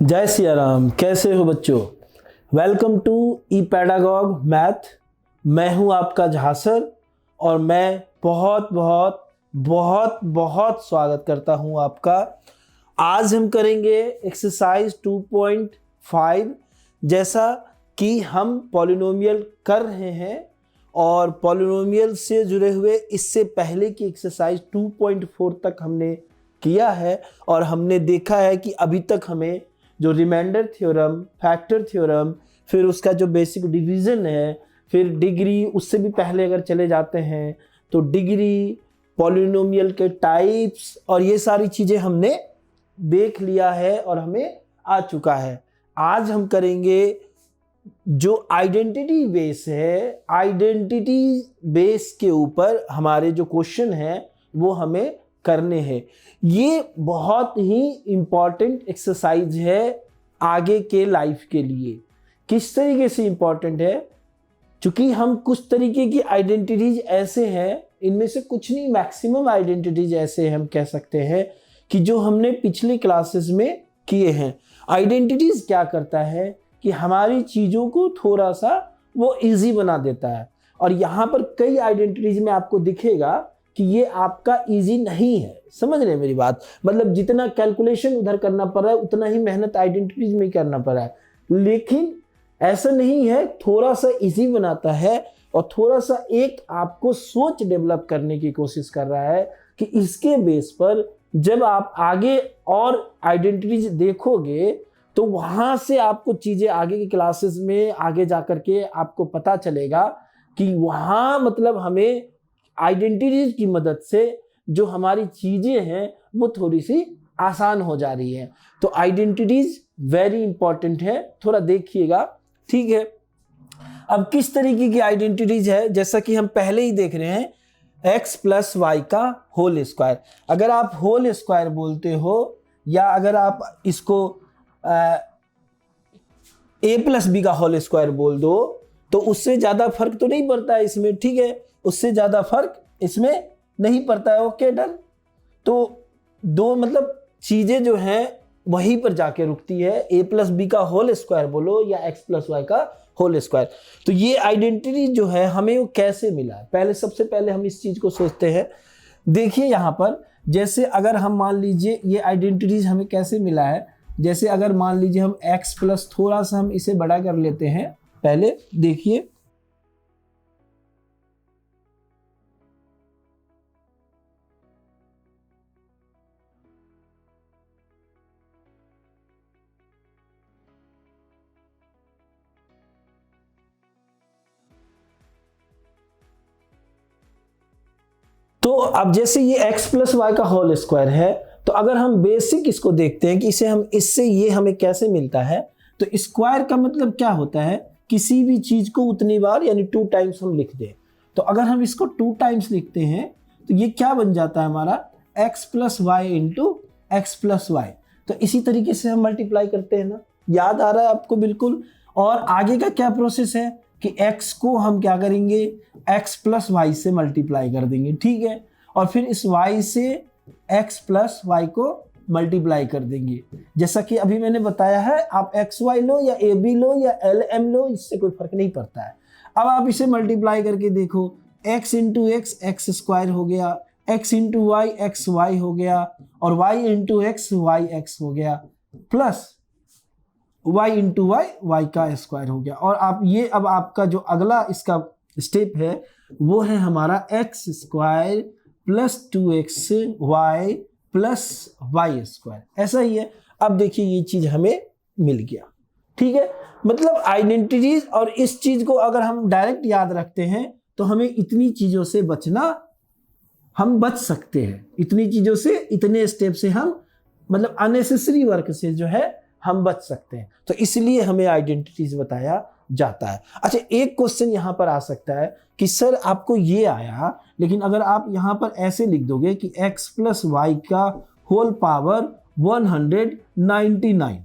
जय सिया राम। कैसे हो बच्चों? Welcome to E pedagogue math. मैं हूं आपका झासर और मैं बहुत बहुत बहुत बहुत स्वागत करता हूं आपका। आज हम करेंगे एक्सरसाइज 2.5। जैसा कि हम पॉलिनोमियल कर रहे हैं और पॉलिनोमियल से जुड़े हुए इससे पहले की एक्सरसाइज 2.4 तक हमने किया है और हमने देखा है कि अभी तक हमें जो रिमाइंडर थ्योरम, फैक्टर थ्योरम, फिर उसका जो बेसिक डिवीजन है, फिर डिग्री, उससे भी पहले अगर चले जाते हैं तो डिग्री, पॉलिनोमियल के टाइप्स और ये सारी चीज़ें हमने देख लिया है और हमें आ चुका है। आज हम करेंगे जो आइडेंटिटी बेस है, आइडेंटिटी बेस के ऊपर हमारे जो क्वेश्चन हैं वो हमें करने हैं। ये बहुत ही इम्पॉर्टेंट एक्सरसाइज है आगे के लाइफ के लिए। किस तरीके से इम्पॉर्टेंट है? क्योंकि हम कुछ तरीके की आइडेंटिटीज ऐसे हैं, इनमें से कुछ नहीं, मैक्सिमम आइडेंटिटीज ऐसे हम कह सकते हैं कि जो हमने पिछले क्लासेस में किए हैं। आइडेंटिटीज क्या करता है कि हमारी चीज़ों को थोड़ा सा वो इजी बना देता है। और यहाँ पर कई आइडेंटिटीज में आपको दिखेगा कि ये आपका इजी नहीं है। समझ रहे हैं मेरी बात? मतलब जितना कैलकुलेशन उधर करना पड़ रहा है उतना ही मेहनत आइडेंटिटीज में करना पड़ रहा है, लेकिन ऐसा नहीं है। थोड़ा सा इजी बनाता है और थोड़ा सा एक आपको सोच डेवलप करने की कोशिश कर रहा है कि इसके बेस पर जब आप आगे और आइडेंटिटीज देखोगे तो वहां से आपको चीजें आगे की क्लासेस में आगे जाकर के आपको पता चलेगा कि वहां मतलब हमें आइडेंटिटीज की मदद से जो हमारी चीजें हैं वो थोड़ी सी आसान हो जा रही है। तो आइडेंटिटीज वेरी इंपॉर्टेंट है, थोड़ा देखिएगा, ठीक है। अब किस तरीके की आइडेंटिटीज है, जैसा कि हम पहले ही देख रहे हैं, x प्लस वाई का होल स्क्वायर। अगर आप होल स्क्वायर बोलते हो या अगर आप इसको a प्लस बी का होल स्क्वायर बोल दो तो उससे ज्यादा फर्क तो नहीं पड़ता है इसमें, ठीक है। उससे ज्यादा फर्क इसमें नहीं पड़ता है। Okay, done. तो दो मतलब चीजें जो हैं वहीं पर जाके रुकती है। a प्लस बी का होल स्क्वायर बोलो या x प्लस वाई का होल स्क्वायर। तो ये आइडेंटिटी जो है हमें वो कैसे मिला है, पहले सबसे पहले हम इस चीज को सोचते हैं। देखिए यहाँ पर, जैसे अगर हम मान लीजिए ये आइडेंटिटीज हमें कैसे मिला है, जैसे अगर मान लीजिए हम x प्लस, थोड़ा सा हम इसे बड़ा कर लेते हैं पहले, देखिए तो अब जैसे ये x प्लस वाई का होल स्क्वायर है, तो अगर हम बेसिक इसको देखते हैं कि इसे हम इससे ये हमें कैसे मिलता है, तो स्क्वायर का मतलब क्या होता है, किसी भी चीज को उतनी बार यानी 2 टाइम्स हम लिख दें। तो अगर हम इसको 2 टाइम्स लिखते हैं तो ये क्या बन जाता है हमारा, x plus y into x plus y. तो इसी तरीके से हम मल्टीप्लाई करते हैं ना, याद आ रहा है आपको? बिल्कुल। और आगे का क्या प्रोसेस है कि x को हम क्या करेंगे, x प्लस वाई से मल्टीप्लाई कर देंगे, ठीक है। और फिर इस y से x प्लस वाई को मल्टीप्लाई कर देंगे। जैसा कि अभी मैंने बताया है, आप एक्स वाई लो या ए बी लो या एल एम लो, इससे कोई फर्क नहीं पड़ता है। अब आप इसे मल्टीप्लाई करके देखो, x into x x square हो गया, x into y x y हो गया, और y into x y x हो गया, plus y into y y का स्क्वायर हो गया। और आप ये, अब आपका जो अगला इसका स्टेप है वो है हमारा x square plus 2x y plus y square. ऐसा ही है। अब देखिए ये चीज हमें मिल गया, ठीक है। मतलब आइडेंटिटीज, और इस चीज को अगर हम डायरेक्ट याद रखते हैं तो हमें इतनी चीजों से हम बच सकते हैं। इतनी चीजों से, इतने स्टेप से हम मतलब अननेसेसरी वर्क से जो है हम बच सकते हैं। तो इसलिए हमें आइडेंटिटीज बताया जाता है। अच्छा, एक क्वेश्चन यहां पर आ सकता है कि सर आपको ये आया, लेकिन अगर आप यहां पर ऐसे लिख दोगे कि x प्लस वाई का होल पावर 199,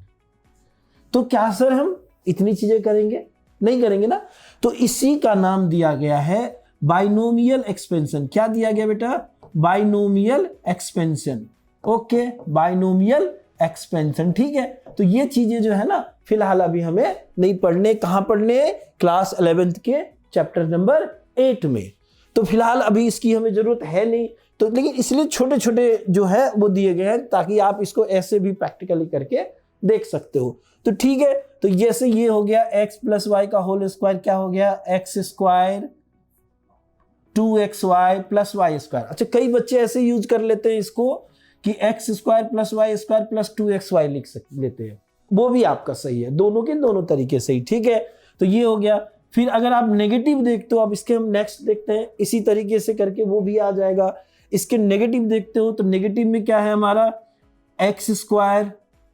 तो क्या सर हम इतनी चीजें करेंगे? नहीं करेंगे ना। तो इसी का नाम दिया गया है बाइनोमियल एक्सपेंशन। क्या दिया गया बेटा? Binomial expansion. Okay, binomial expansion. ठीक है, तो ये चीजें जो है ना फिलहाल अभी हमें नहीं पढ़ने, कहाँ पढ़ने, क्लास 11th के चैप्टर नंबर 8 में। तो फिलहाल अभी इसकी हमें जरूरत है नहीं, तो लेकिन इसलिए छोटे छोटे जो है वो दिए गए हैं ताकि आप इसको ऐसे भी प्रैक्टिकली करके देख सकते हो। तो ठीक है, तो जैसे ये हो गया x प्लस वाई का होल स्क्वायर, क्या हो गया x square 2xy plus y square. अच्छा, कई बच्चे ऐसे यूज कर लेते हैं इसको कि x square plus y square plus 2xy लिख लेते हैं, वो भी आपका सही है, दोनों के दोनों तरीके से ही। ठीक है, तो ये हो गया। फिर अगर आप नेगेटिव देखते हो, अब इसके हम नेक्स्ट देखते हैं, इसी तरीके से करके वो भी आ जाएगा। इसके नेगेटिव देखते हो तो नेगेटिव में क्या है हमारा एक्स स्क्वायर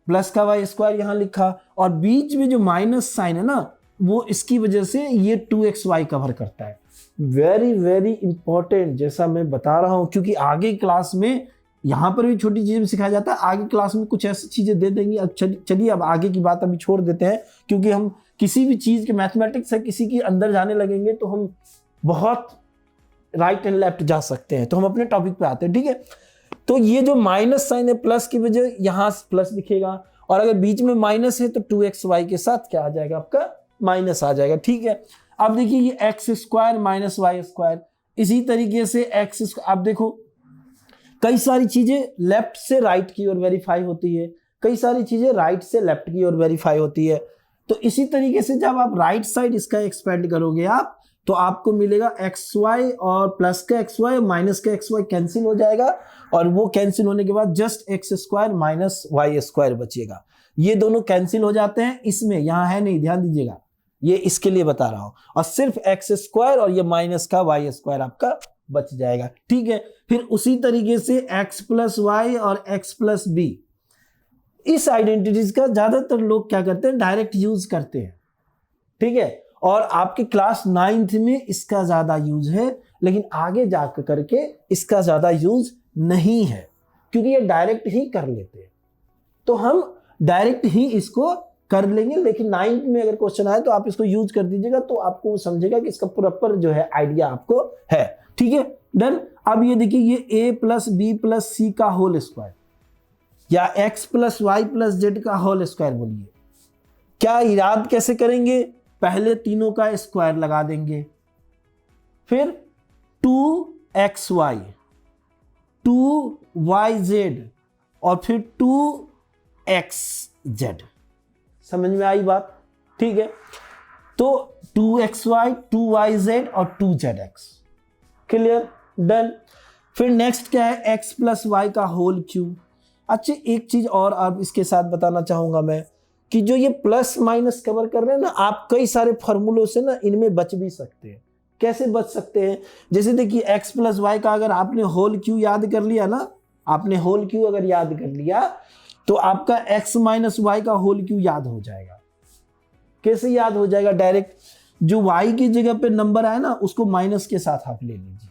प्लस का वाई स्क्वायर यहां लिखा, और बीच में जो माइनस साइन है ना वो इसकी वजह से ये 2xy कवर करता है। वेरी वेरी इंपॉर्टेंट, जैसा मैं बता रहा हूं, क्योंकि आगे क्लास में यहां पर भी छोटी चीजें सिखाया जाता है, आगे क्लास में कुछ ऐसी चीजें दे देंगी। अब चलिए अब आगे की बात अभी छोड़ देते हैं, क्योंकि हम किसी भी चीज के मैथमेटिक्स से किसी के अंदर जाने लगेंगे तो हम बहुत राइट एंड लेफ्ट जा सकते हैं। तो हम अपने टॉपिक पे आते हैं। ठीक है, तो ये जो माइनस साइन है प्लस की वजह यहां प्लस दिखेगा, और अगर बीच में माइनस है तो 2xy के साथ क्या आ जाएगा आपका माइनस आ जाएगा। ठीक है, अब देखिए ये x square minus y square, इसी तरीके से एक्स, अब देखो कई सारी चीजें लेफ्ट से राइट की ओर वेरीफाई होती है, कई सारी चीजें राइट से लेफ्ट की ओर वेरीफाई होती है। तो इसी तरीके से जब आप राइट साइड इसका एक्सपेंड करोगे आप, तो आपको मिलेगा एक्स वाई, और प्लस का एक्स वाई माइनस का एक्स वाई कैंसिल हो जाएगा, और वो कैंसिल होने के बाद just x square minus y square बचेगा। ये दोनों कैंसिल हो जाते हैं, इसमें यहां है नहीं, ध्यान दीजिएगा, ये इसके लिए बता रहा हूं, और सिर्फ एक्स स्क्वायर और ये माइनस का वाई स्क्वायर आपका बच जाएगा। ठीक है, फिर उसी तरीके से एक्स प्लस वाई और एक्स प्लस बी, इस आइडेंटिटीज का ज्यादातर लोग क्या करते हैं डायरेक्ट यूज करते हैं। ठीक है, और आपके क्लास 9th में इसका ज्यादा यूज है, लेकिन आगे जाकर करके इसका ज्यादा यूज नहीं है, क्योंकि ये डायरेक्ट ही कर लेते हैं। तो हम डायरेक्ट ही इसको कर लेंगे, लेकिन 9th में अगर क्वेश्चन आए तो आप इसको यूज कर दीजिएगा, तो आपको समझेगा कि इसका प्रॉपर जो है आइडिया आपको है। ठीक है, डन। अब ये देखिए, ये a plus b plus c का होल स्क्वायर, या x plus y plus z का होल स्क्वायर, बोलिए क्या याद कैसे करेंगे? पहले तीनों का स्क्वायर लगा देंगे, फिर 2xy 2yz और फिर 2xz। समझ में आई बात? ठीक है, तो 2xy 2yz और 2zx, क्लियर, डन। फिर नेक्स्ट क्या है, x प्लस वाई का होल क्यूब। अच्छा, एक चीज और आप इसके साथ बताना चाहूंगा मैं, कि जो ये प्लस माइनस कवर कर रहे हैं ना, आप कई सारे फॉर्मूलों से ना इनमें बच भी सकते हैं। कैसे बच सकते हैं? जैसे देखिए x प्लस वाई का अगर आपने होल क्यू याद कर लिया ना, आपने होल क्यू अगर याद कर लिया तो आपका x माइनस वाई का होल क्यू याद हो जाएगा। कैसे याद हो जाएगा? डायरेक्ट जो y की जगह पे नंबर आए ना उसको माइनस के साथ आप ले लीजिए,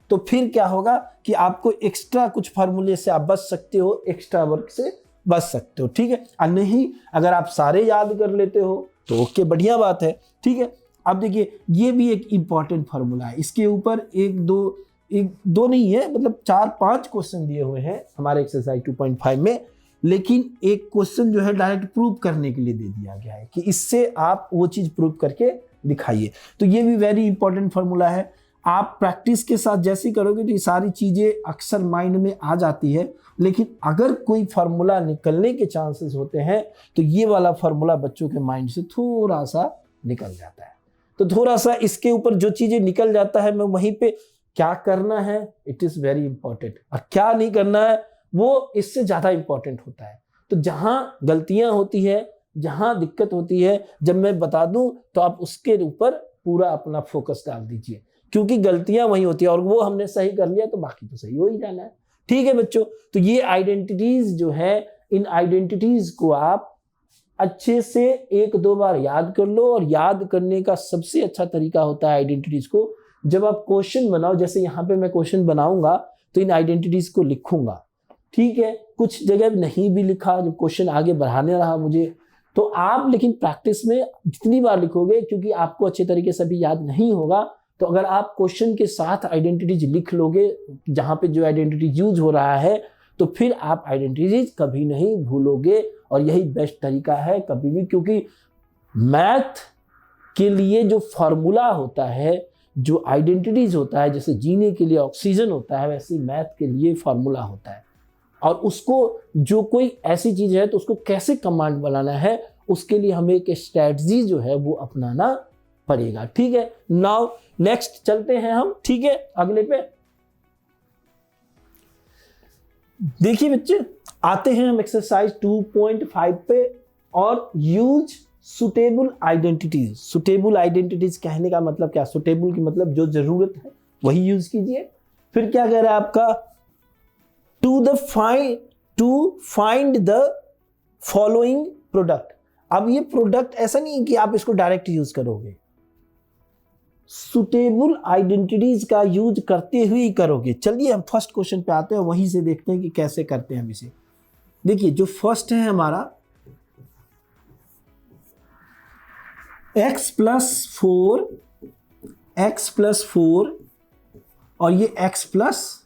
तो फिर क्या होगा कि आपको एक्स्ट्रा कुछ फार्मूले से आप बच सकते हो, एक्स्ट्रा वर्क से बच सकते हो। ठीक है, और नहीं अगर आप सारे याद कर लेते हो तो ओके, बढ़िया बात है। ठीक है, अब देखिए ये भी एक इंपॉर्टेंट फार्मूला है, इसके ऊपर एक दो नहीं है, मतलब 4-5 क्वेश्चन दिए हुए हैं हमारे एक्सरसाइज 2.5 में, लेकिन एक क्वेश्चन जो है डायरेक्ट प्रूव करने के लिए दे दिया गया है कि इससे आप वो चीज प्रूव करके दिखाइए। तो ये भी वेरी इंपॉर्टेंट फार्मूला है। आप प्रैक्टिस के साथ जैसी करोगे तो ये सारी चीजें अक्सर माइंड में आ जाती है, लेकिन अगर कोई फार्मूला निकलने के चांसेस होते हैं तो ये वाला फार्मूला बच्चों के माइंड से थोड़ा सा निकल जाता है। तो थोड़ा सा इसके ऊपर जो चीजें निकल जाता है, मैं वहीं पे क्या करना है, इट इज वेरी इंपॉर्टेंट, और क्या नहीं करना है वो इससे ज्यादा इंपॉर्टेंट होता है। तो जहां गलतियां होती है, जहां दिक्कत होती है, जब मैं बता दूं तो आप उसके ऊपर पूरा अपना फोकस डाल दीजिए, क्योंकि गलतियां वही होती है, और वो हमने सही कर लिया तो बाकी तो सही हो ही जाना है। ठीक है बच्चों, तो ये आइडेंटिटीज जो है, इन आइडेंटिटीज को आप अच्छे से 1-2 बार याद कर लो, और याद करने का सबसे अच्छा तरीका होता है आइडेंटिटीज को जब आप क्वेश्चन बनाओ, जैसे यहाँ पे मैं क्वेश्चन बनाऊंगा तो इन आइडेंटिटीज को लिखूंगा। ठीक है, कुछ जगह नहीं भी लिखा, जब क्वेश्चन आगे बढ़ाने रहा मुझे, तो आप लेकिन प्रैक्टिस में जितनी बार लिखोगे, क्योंकि आपको अच्छे तरीके से भी याद नहीं होगा, तो अगर आप क्वेश्चन के साथ आइडेंटिटीज लिख लोगे जहां पे जो आइडेंटिटी यूज हो रहा है, तो फिर आप आइडेंटिटीज कभी नहीं भूलोगे, और यही बेस्ट तरीका है कभी भी, क्योंकि मैथ के लिए जो फॉर्मूला होता है, जो आइडेंटिटीज होता है, जैसे जीने के लिए ऑक्सीजन होता है, वैसे मैथ के लिए फॉर्मूला होता है। और उसको जो कोई ऐसी चीज है तो उसको कैसे कमांड बनाना है, उसके लिए हमें एक स्ट्रेटजी जो है वो अपनाना पड़ेगा। ठीक है, नाउ नेक्स्ट चलते हैं हम। ठीक है, अगले पे देखिए बच्चे, आते हैं हम एक्सरसाइज 2.5 पे, और use suitable identities. Suitable identities कहने का मतलब क्या? सुटेबल की मतलब जो जरूरत है वही यूज कीजिए। फिर क्या कह रहा है आपका, to find the following product. अब ये प्रोडक्ट ऐसा नहीं है कि आप इसको डायरेक्ट यूज करोगे, सुटेबल आइडेंटिटीज का यूज करते हुए ही करोगे। चलिए हम फर्स्ट क्वेश्चन पे आते हैं, वहीं से देखते हैं कि कैसे करते हैं हम इसे। देखिए जो फर्स्ट है हमारा x प्लस 4 और ये x प्लस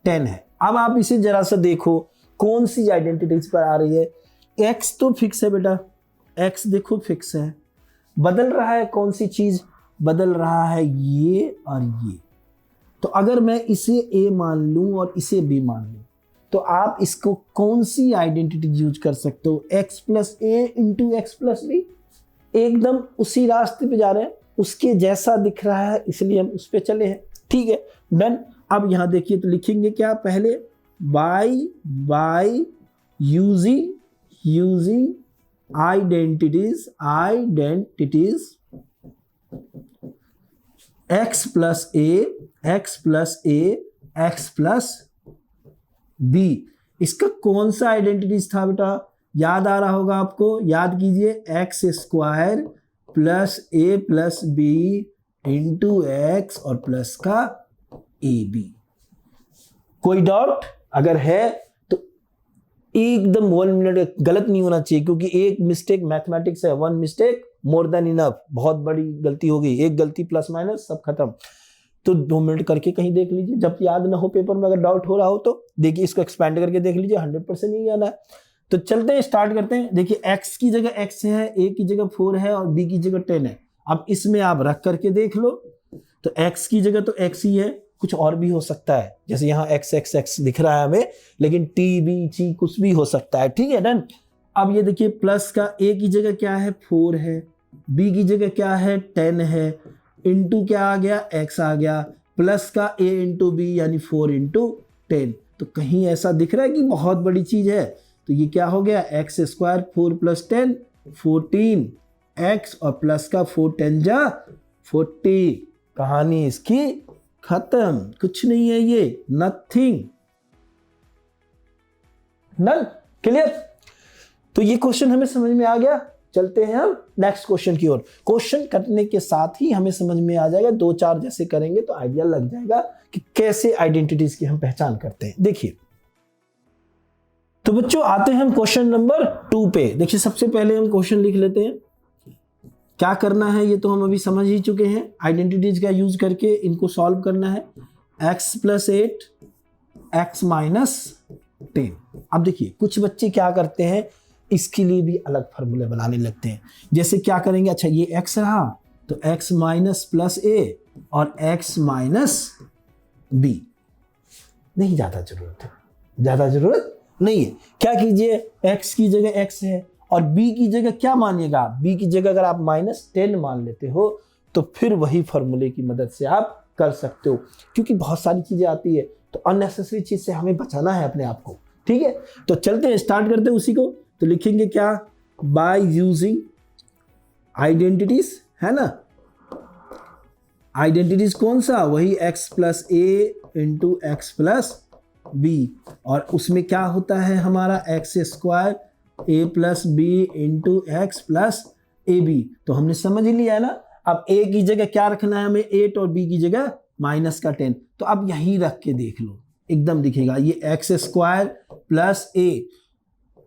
10 है। अब आप इसे जरा सा देखो कौन सी आइडेंटिटीज पर आ रही है। x तो फिक्स है बेटा, x देखो फिक्स है। बदल रहा है कौन सी चीज? बदल रहा है ये और ये। तो अगर मैं इसे a मान लूं और इसे b मान लूं, तो आप इसको कौन सी आइडेंटिटी यूज कर सकते हो? x plus a into x plus b. एकदम उसी रास्ते पे जा रहे हैं, उसके जैसा दिख रहा है, इसलिए हम उस पे चले हैं। ठीक है, डन। अब यहां देखिए तो लिखेंगे क्या? पहले by using identities x plus a b। इसका कौन सा आइडेंटिटीज था बेटा? याद आ रहा होगा आपको, याद कीजिए, x square plus a plus b into x और प्लस का ए बी। कोई डाउट अगर है तो एकदम 1 मिनट गलत नहीं होना चाहिए, क्योंकि एक मिस्टेक मैथमेटिक्स है, 1 मिस्टेक मोर देन इनफ। बहुत बड़ी गलती हो गई, एक गलती प्लस माइनस सब खत्म। तो 2 मिनट करके कहीं देख लीजिए, जब याद ना हो पेपर में, अगर डाउट हो रहा हो तो देखिए, इसको एक्सपेंड करके देख लीजिए, 100% यही आना है। तो चलते हैं, स्टार्ट करते हैं। देखिए x की जगह x है, a की जगह 4 है और b की जगह 10 है। अब इसमें आप रख करके देख लो, तो x की जगह तो x ही है, कुछ और भी हो सकता है, जैसे यहाँ x दिख रहा है हमें, लेकिन t b c कुछ भी हो सकता है। ठीक है, डन। अब ये देखिए प्लस का a की जगह क्या है? 4 है, b की जगह क्या है? 10 है, इंटू क्या आ गया? x आ गया, प्लस का a इंटू बी यानी 4 इंटू 10। तो कहीं ऐसा दिख रहा है कि बहुत बड़ी चीज है, तो ये क्या हो गया? एक्स स्क्वायर 4 प्लस 10 14 x और प्लस का 4 10 जा 40। कहानी इसकी खत्म, कुछ नहीं है ये, नथिंग। Done, clear? तो ये क्वेश्चन हमें समझ में आ गया। चलते हैं हम नेक्स्ट क्वेश्चन की ओर। क्वेश्चन करने के साथ ही हमें समझ में आ जाएगा, 2-4 जैसे करेंगे तो आइडिया लग जाएगा कि कैसे आइडेंटिटीज की हम पहचान करते हैं। देखिए तो बच्चों आते हैं हम क्वेश्चन नंबर 2 पे। देखिए सबसे पहले हम क्वेश्चन लिख लेते हैं, क्या करना है ये तो हम अभी समझ ही चुके हैं। आइडेंटिटीज का यूज करके इनको सॉल्व करना है। x plus 8 x minus 10। अब देखिए कुछ बच्चे क्या करते हैं, इसके लिए भी अलग फार्मूले बनाने लगते हैं। जैसे क्या करेंगे, अच्छा ये x रहा तो x माइनस प्लस a और x माइनस b। नहीं, ज्यादा जरूरत नहीं है। क्या कीजिए, x की जगह x है और b की जगह क्या मानिएगा? b की जगह अगर आप -10 मान लेते हो तो फिर वही फॉर्मूले की मदद से आप कर सकते हो, क्योंकि बहुत सारी चीजें आती है तो अननेसेसरी चीज से हमें बचाना है अपने आप को। ठीक है, तो चलते हैं, स्टार्ट करते हैं उसी को। तो लिखेंगे क्या? बाय यूजिंग आइडेंटिटीज, है ना। आइडेंटिटीज कौन सा? वही x plus a into x plus b, और उसमें क्या होता है हमारा x square a plus b into x plus a b. तो हमने समझ ही लिया है ना। अब a की जगह क्या रखना है हमें? 8 और b की जगह माइनस का 10। तो अब यहीं रख के देख लो, एकदम दिखेगा ये एक्स स्क्वायर प्लस a।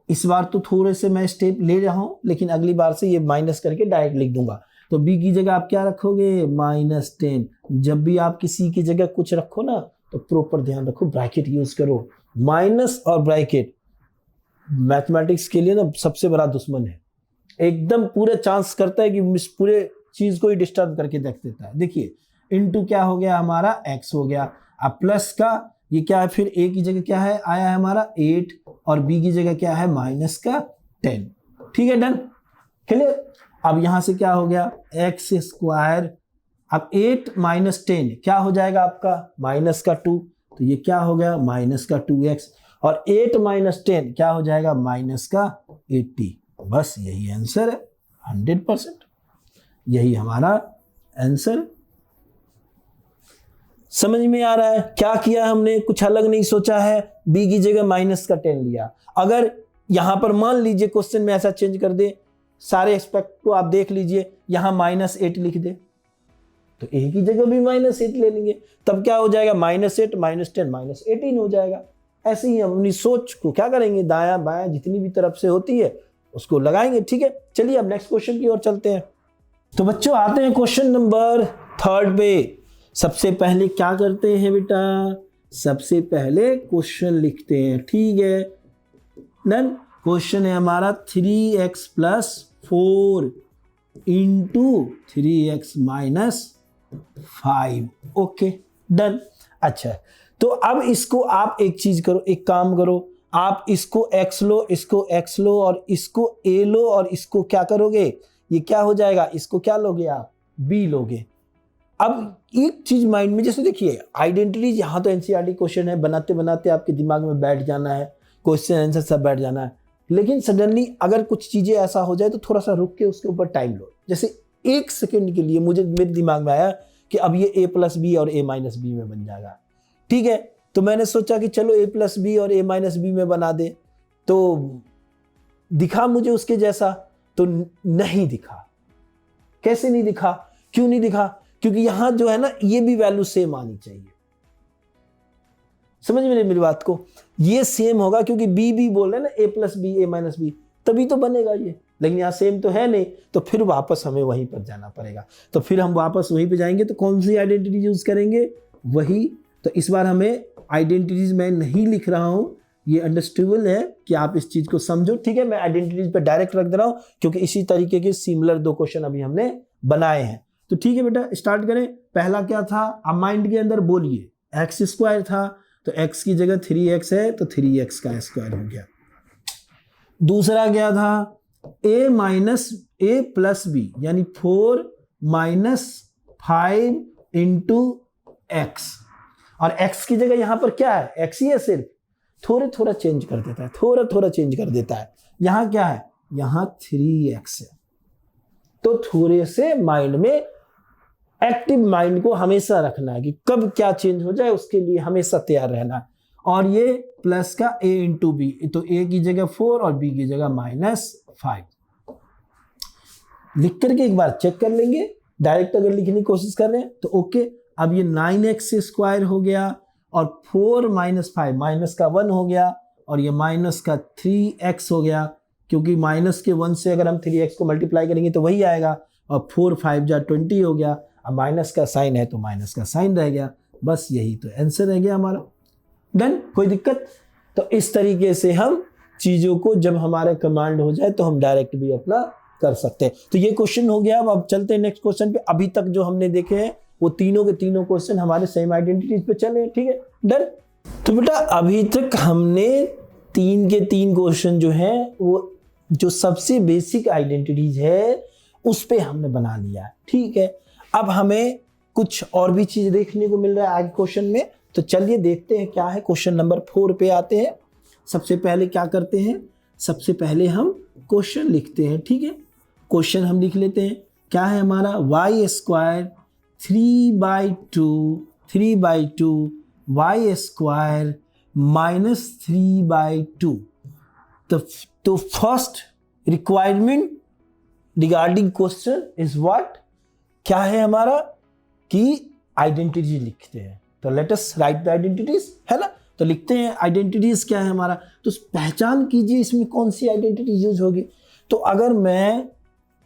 इस बार तो थोड़े से मैं स्टेप ले रहा हूं, लेकिन अगली बार से ये माइनस करके डायरेक्ट लिख दूंगा। तो b की जगह आप क्या रखोगे? -10। जब भी आप किसी की जगह कुछ रखो ना, तो तो प्रॉपर ध्यान रखो, ब्रैकेट यूज करो। माइनस और ब्रैकेट मैथमेटिक्स के लिए ना सबसे बड़ा दुश्मन है, एकदम पूरे चांस करता है कि पूरे चीज को ही डिस्टर्ब करके देख देता है। देखिए इनटू क्या हो गया हमारा, x हो गया, अब प्लस का ये क्या है, फिर a की जगह क्या है आया है हमारा 8 और b की जगह क्या है माइनस का 10। ठीक है, डन, क्लियर। अब यहां से क्या हो गया एक्स स्क्वायर, अब 8 माइनस 10 क्या हो जाएगा आपका माइनस का 2, तो ये क्या हो गया माइनस का 2x, और 8 माइनस 10 क्या हो जाएगा माइनस का 80। बस यही आंसर है 100%, यही हमारा आंसर। समझ में आ रहा है क्या किया हमने, कुछ अलग नहीं सोचा है, b की जगह माइनस का 10 लिया। अगर यहां पर मान लीजिए क्वेश्चन में ऐसा चेंज कर दे, सारे एस्पेक्ट को आप देख लीजिए, यहां -8 लिख दे तो a की जगह भी -8 ले लेंगे, तब क्या हो जाएगा -8 -10 -18 हो जाएगा। ऐसे ही हम अपनी सोच को क्या करेंगे, दायां बायां जितनी भी तरफ से होती है उसको लगाएंगे। ठीक है, चलिए अब नेक्स्ट क्वेश्चन की ओर चलते हैं। तो बच्चों आते हैं क्वेश्चन नंबर 3 पे। सबसे पहले क्या करते हैं बेटा, सबसे पहले क्वेश्चन लिखते हैं। ठीक है, डन। क्वेश्चन है हमारा 3x + 4 × 3x - 5। Okay, done. अच्छा, तो अब इसको आप एक चीज करो, एक काम करो, आप इसको x लो, इसको x लो, और इसको a लो, और इसको क्या करोगे, ये क्या हो जाएगा, इसको क्या लोगे आप b लोगे। अब एक चीज माइंड में, जैसे देखिए आइडेंटिटीज, यहाँ तो एनसीईआरटी क्वेश्चन है, बनाते बनाते आपके दिमाग में बैठ जाना है, क्वेश्चन आंसर सब बैठ जाना है, लेकिन सडनली अगर कुछ चीजें ऐसा हो जाए तो थोड़ा सा रुक के उसके ऊपर टाइम लो। जैसे 1 सेकंड के लिए मेरे दिमाग में आया कि अब ये a + b और a - b में बन जाएगा। ठीक है, तो मैंने सोचा कि चलो a + b और a - b में बना दे, तो दिखा मुझे उसके जैसा, तो नहीं दिखा। कैसे नहीं दिखा, क्यों नहीं दिखा, क्योंकि यहां जो है ना ये भी वैल्यू सेम आनी चाहिए। समझ में नहीं मेरी बात को, ये सेम होगा क्योंकि b भी बोल रहे हैं ना, a + b a - b, तभी तो बनेगा ये, लेकिन यहाँ सेम तो है नहीं, तो फिर वापस हमें वहीं पर जाना पड़ेगा। तो फिर हम वापस वहीं पे जाएंगे, तो कौन सी आइडेंटिटी यूज करेंगे, वही। तो इस बार हमें आइडेंटिटीज मैं नहीं लिख रहा हूं, ये अंडरस्टूडेबल है कि आप इस चीज को समझो। ठीक है, मैं आइडेंटिटीज पे डायरेक्ट रख दे रहा हूं क्योंकि इसी तरीके के सिमिलर 2 क्वेश्चन अभी हमने बनाए हैं। तो ठीक है बेटा, स्टार्ट करें। पहला क्या था, अब माइंड के अंदर बोलिए, x² था, तो x की जगह 3x है, तो 3x² हो गया। दूसरा क्या था, a + b यानी 4 - 5 × x, और x की जगह यहां पर क्या है, x ही है, सिर्फ थोड़ा चेंज कर देता है, थोड़ा चेंज कर देता है। यहां क्या है, यहां 3x है, तो थोड़े से माइंड में, एक्टिव माइंड को हमेशा रखना है कि कब क्या चेंज हो जाए उसके लिए हमेशा तैयार रहना है। और ये प्लस का a × b, तो a की जगह 4 और b की जगह -5 लिख करके एक बार चेक कर लेंगे। डायरेक्ट अगर लिखने की कोशिश कर रहे हैं तो ओके। अब ये 9x² हो गया, और 4 - 5 माइनस का 1 हो गया, और ये माइनस का 3x हो गया, क्योंकि माइनस के 1 से अगर हम 3x को मल्टीप्लाई करेंगे तो वही आएगा, और 4 × 5 = 20 हो गया। अब माइनस का साइन है तो माइनस का साइन रह गया, बस यही तो आंसर रह गया हमारा। डन, कोई दिक्कत। तो इस तरीके से हम चीजों को जब हमारे कमांड हो जाए तो हम डायरेक्ट भी अपना कर सकते हैं। तो ये क्वेश्चन हो गया। अब चलते हैं नेक्स्ट क्वेश्चन पे। अभी तक जो हमने देखे हैं वो तीनों के तीनों क्वेश्चन हमारे सेम आइडेंटिटीज पे चले, ठीक है, डन। तो बेटा अभी तक हमने 3 के 3 क्वेश्चन जो है वो जो सबसे बेसिक आइडेंटिटीज है उस पे हमने बना लिया, ठीक है। अब हमें कुछ और भी चीज देखने को मिल रहा है आगे क्वेश्चन में, तो चलिए देखते हैं क्या है। क्वेश्चन नंबर 4 पे आते हैं। सबसे पहले क्या करते हैं, सबसे पहले हम क्वेश्चन लिखते हैं, ठीक है। क्वेश्चन हम लिख लेते हैं, क्या है हमारा, y² 3/2 y² -3/2। तो first requirement regarding question is what, क्या है हमारा कि आइडेंटिटी लिखते हैं। तो let us right the identities, है ना। तो लिखते हैं आइडेंटिटीज क्या है हमारा, तो पहचान कीजिए इसमें कौन सी आइडेंटिटी यूज होगी। तो अगर मैं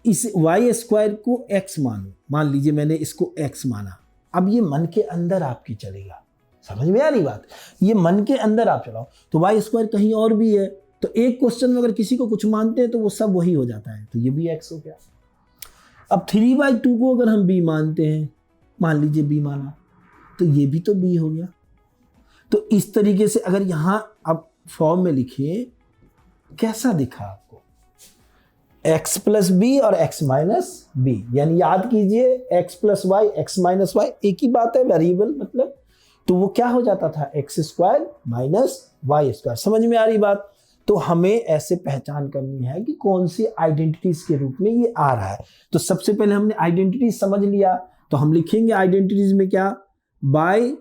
इस y² को x मानूं, मान लीजिए मैंने इसको x माना, अब ये मन के अंदर आपकी चलेगा, समझ में आ रही बात? ये मन के अंदर आप चलाओ। तो वाई स्क्वायर कहीं और भी है, तो एक क्वेश्चन में अगर किसी को कुछ मानते हैं तो वो सब वही हो जाता है, तो ये भी एक्स हो गया। अब 3/2 को अगर हम बी मानते हैं, मान लीजिए बी माना, तो ये भी तो बी हो गया। तो इस तरीके से अगर यहां अब फॉर्म में लिखिए, कैसा दिखा आपको? x प्लस बी और x माइनस बी, यानी याद कीजिए x plus y x minus y एक ही बात है, वेरिएबल मतलब। तो वो क्या हो जाता था? X square minus y square. समझ में आ रही बात? तो हमें ऐसे पहचान करनी है कि कौन सी आइडेंटिटीज के रूप में ये आ रहा है। तो सबसे पहले हमने आइडेंटिटीज समझ लिया, तो हम लिखेंगे आइडेंटिटीज में क्या? बाय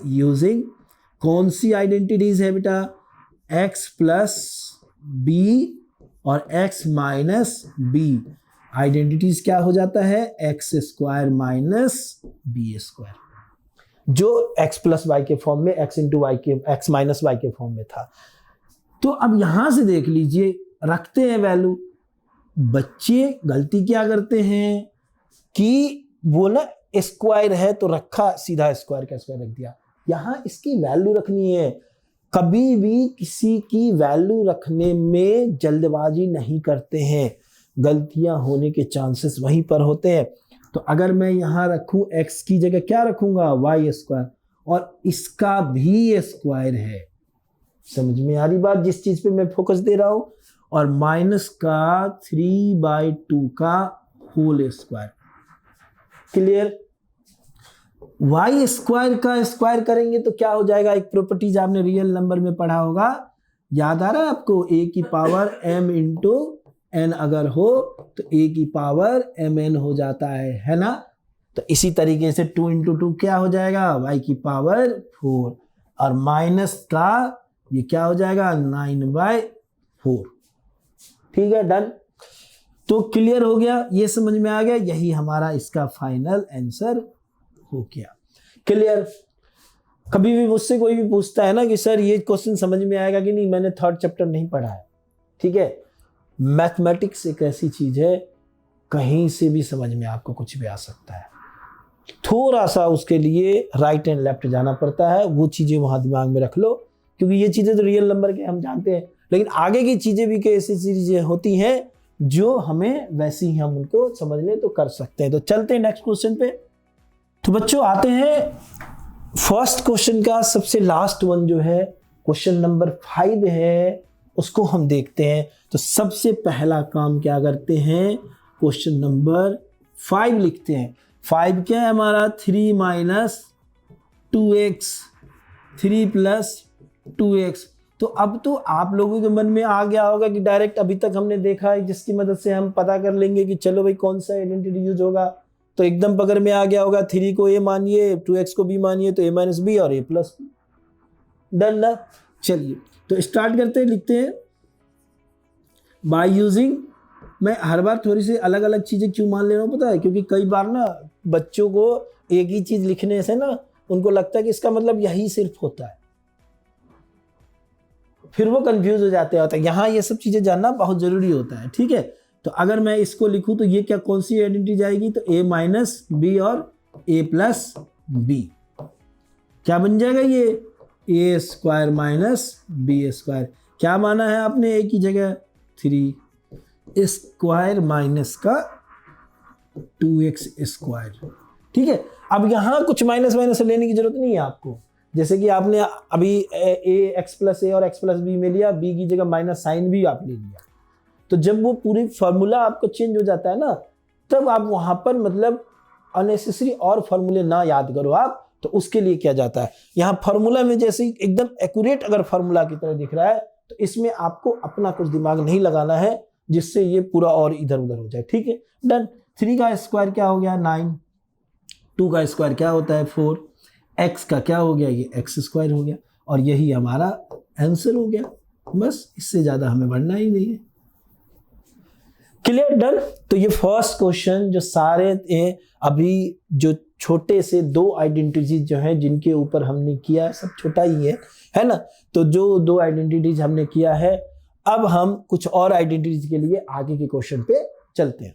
यूजिंग कौन सी आइडेंटिटीज है बेटा? x प्लस बी और x माइनस बी। आइडेंटिटीज क्या हो जाता है? X square minus b square, जो x प्लस वाई के फॉर्म में x इंटू वाई के x माइनस वाई के फॉर्म में था। तो अब यहां से देख लीजिए, रखते हैं वैल्यू। बच्चे गलती क्या करते हैं कि वो ना स्क्वायर है तो रखा, सीधा स्क्वायर का स्क्वायर रख दिया। यहां इसकी वैल्यू रखनी है। कभी भी किसी की वैल्यू रखने में जल्दबाजी नहीं करते हैं, गलतियां होने के चांसेस वहीं पर होते हैं। तो अगर मैं यहां रखूं x की जगह क्या रखूंगा? वाई स्क्वायर, और इसका भी स्क्वायर है। समझ में आ रही बात जिस चीज पे मैं फोकस दे रहा हूं? और माइनस का 3/2 का whole square. Clear? Y square का स्क्वायर करेंगे तो क्या हो जाएगा? एक प्रॉपर्टीज आपने रियल नंबर में पढ़ा होगा, याद आ रहा है आपको? a की पावर m इंटू n अगर हो तो a की पावर mn हो जाता है ना? तो इसी तरीके से 2 इंटू 2 क्या हो जाएगा? y की पावर 4, और माइनस का ये क्या हो जाएगा? 9/4। ठीक है, डन। तो क्लियर हो गया, ये समझ में आ गया, यही हमारा इसका फाइनल आंसर हो गया। क्लियर? कभी भी मुझसे कोई भी पूछता है ना कि सर ये क्वेश्चन समझ में आएगा कि नहीं, मैंने 3rd चैप्टर नहीं पढ़ा है। ठीक है, मैथमेटिक्स एक ऐसी चीज है, कहीं से भी समझ में आपको कुछ भी आ सकता है। थोड़ा सा उसके लिए राइट एंड लेफ्ट जाना पड़ता है, वो चीजें वहां दिमाग में रख लो, क्योंकि ये चीजें तो रियल नंबर के हम जानते हैं, लेकिन आगे की चीजें भी कैसी चीजें होती हैं जो हमें वैसी ही हम उनको समझने तो कर सकते हैं। तो चलते हैं नेक्स्ट क्वेश्चन पे। तो बच्चों आते हैं फर्स्ट क्वेश्चन का सबसे लास्ट वन जो है, क्वेश्चन नंबर 5 है, उसको हम देखते हैं। तो सबसे पहला काम क्या करते हैं? क्वेश्चन नंबर 5 लिखते हैं। 5 क्या है हमारा? 3 माइनस 2x, 3 प्लस 2x। तो अब तो आप लोगों के मन में आ गया होगा कि डायरेक्ट अभी तक हमने देखा है, जिसकी मदद से हम पता कर लेंगे कि चलो भाई कौन सा आइडेंटिटी यूज होगा। तो एकदम पकड़ में आ गया होगा, 3 को a मानिए, 2x को b मानिए, तो a माइनस बी और a प्लस बी। डन ना? चलिए तो स्टार्ट करते हैं, लिखते हैं बाय यूजिंग। मैं हर बार थोड़ी सी अलग अलग चीजें क्यों मान ले रहा हूँ पता है? क्योंकि कई बार ना बच्चों को एक ही चीज लिखने से ना उनको लगता है कि इसका मतलब यही सिर्फ होता है, फिर वो कंफ्यूज हो जाते हैं। यहाँ ये सब चीजें जानना बहुत जरूरी होता है। ठीक है, तो अगर मैं इसको लिखूं तो ये क्या, कौन सी आइडेंटिटी जाएगी? तो a माइनस बी और a प्लस बी। क्या बन जाएगा ये? a square minus b square. क्या माना है आपने a की जगह? 3 स्क्वायर माइनस का 2x स्क्वायर। ठीक है, अब यहां कुछ माइनस माइनस लेने की जरूरत नहीं है आपको। जैसे कि आपने अभी x प्लस ए और x प्लस बी में लिया, b की जगह माइनस साइन भी आप ले लिया, तो जब वो पूरी फॉर्मूला आपको चेंज हो जाता है ना, तब आप वहां पर मतलब अननेसेसरी और फॉर्मूले ना याद करो आप। तो उसके लिए क्या जाता है, यहाँ फॉर्मूला में जैसे एकदम एक्यूरेट अगर फॉर्मूला की तरह दिख रहा है, तो इसमें आपको अपना कुछ दिमाग नहीं लगाना है, जिससे ये पूरा और इधर उधर हो जाए। ठीक है, डन। 3 का स्क्वायर क्या हो गया? 9। 2 का स्क्वायर क्या होता है? 4। x का क्या हो गया? ये x स्क्वायर हो गया, और यही हमारा आंसर हो गया। बस इससे ज्यादा हमें बढ़ना ही नहीं है। क्लियर? डन। तो ये फर्स्ट क्वेश्चन जो सारे अभी जो छोटे से 2 आइडेंटिटीज जो हैं जिनके ऊपर हमने किया, सब छोटा ही है ना? तो जो 2 आइडेंटिटीज हमने किया है, अब हम कुछ और आइडेंटिटीज के लिए आगे के क्वेश्चन पे चलते हैं।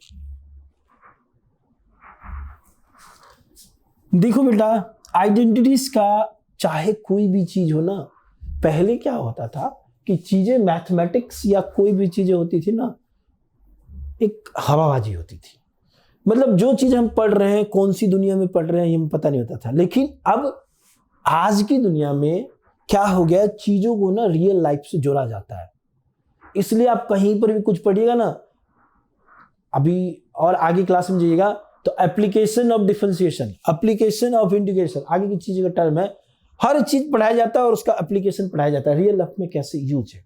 देखो बेटा, आइडेंटिटीज का चाहे कोई भी चीज हो ना, पहले क्या होता था कि चीजें मैथमेटिक्स या कोई भी चीजें होती थी ना, एक हवाबाजी होती थी। मतलब जो चीज हम पढ़ रहे हैं, कौन सी दुनिया में पढ़ रहे हैं, ये हमें पता नहीं होता था। लेकिन अब आज की दुनिया में क्या हो गया, चीजों को ना रियल लाइफ से जोड़ा जाता है। इसलिए आप कहीं पर भी कुछ पढ़िएगा ना, अभी और आगे क्लास में जाइएगा तो application of differentiation, application of integration, आगे की चीज का टर्म है, हर चीज पढ़ाया जाता है और उसका एप्लीकेशन पढ़ाया जाता है, रियल लाइफ में कैसे यूज है।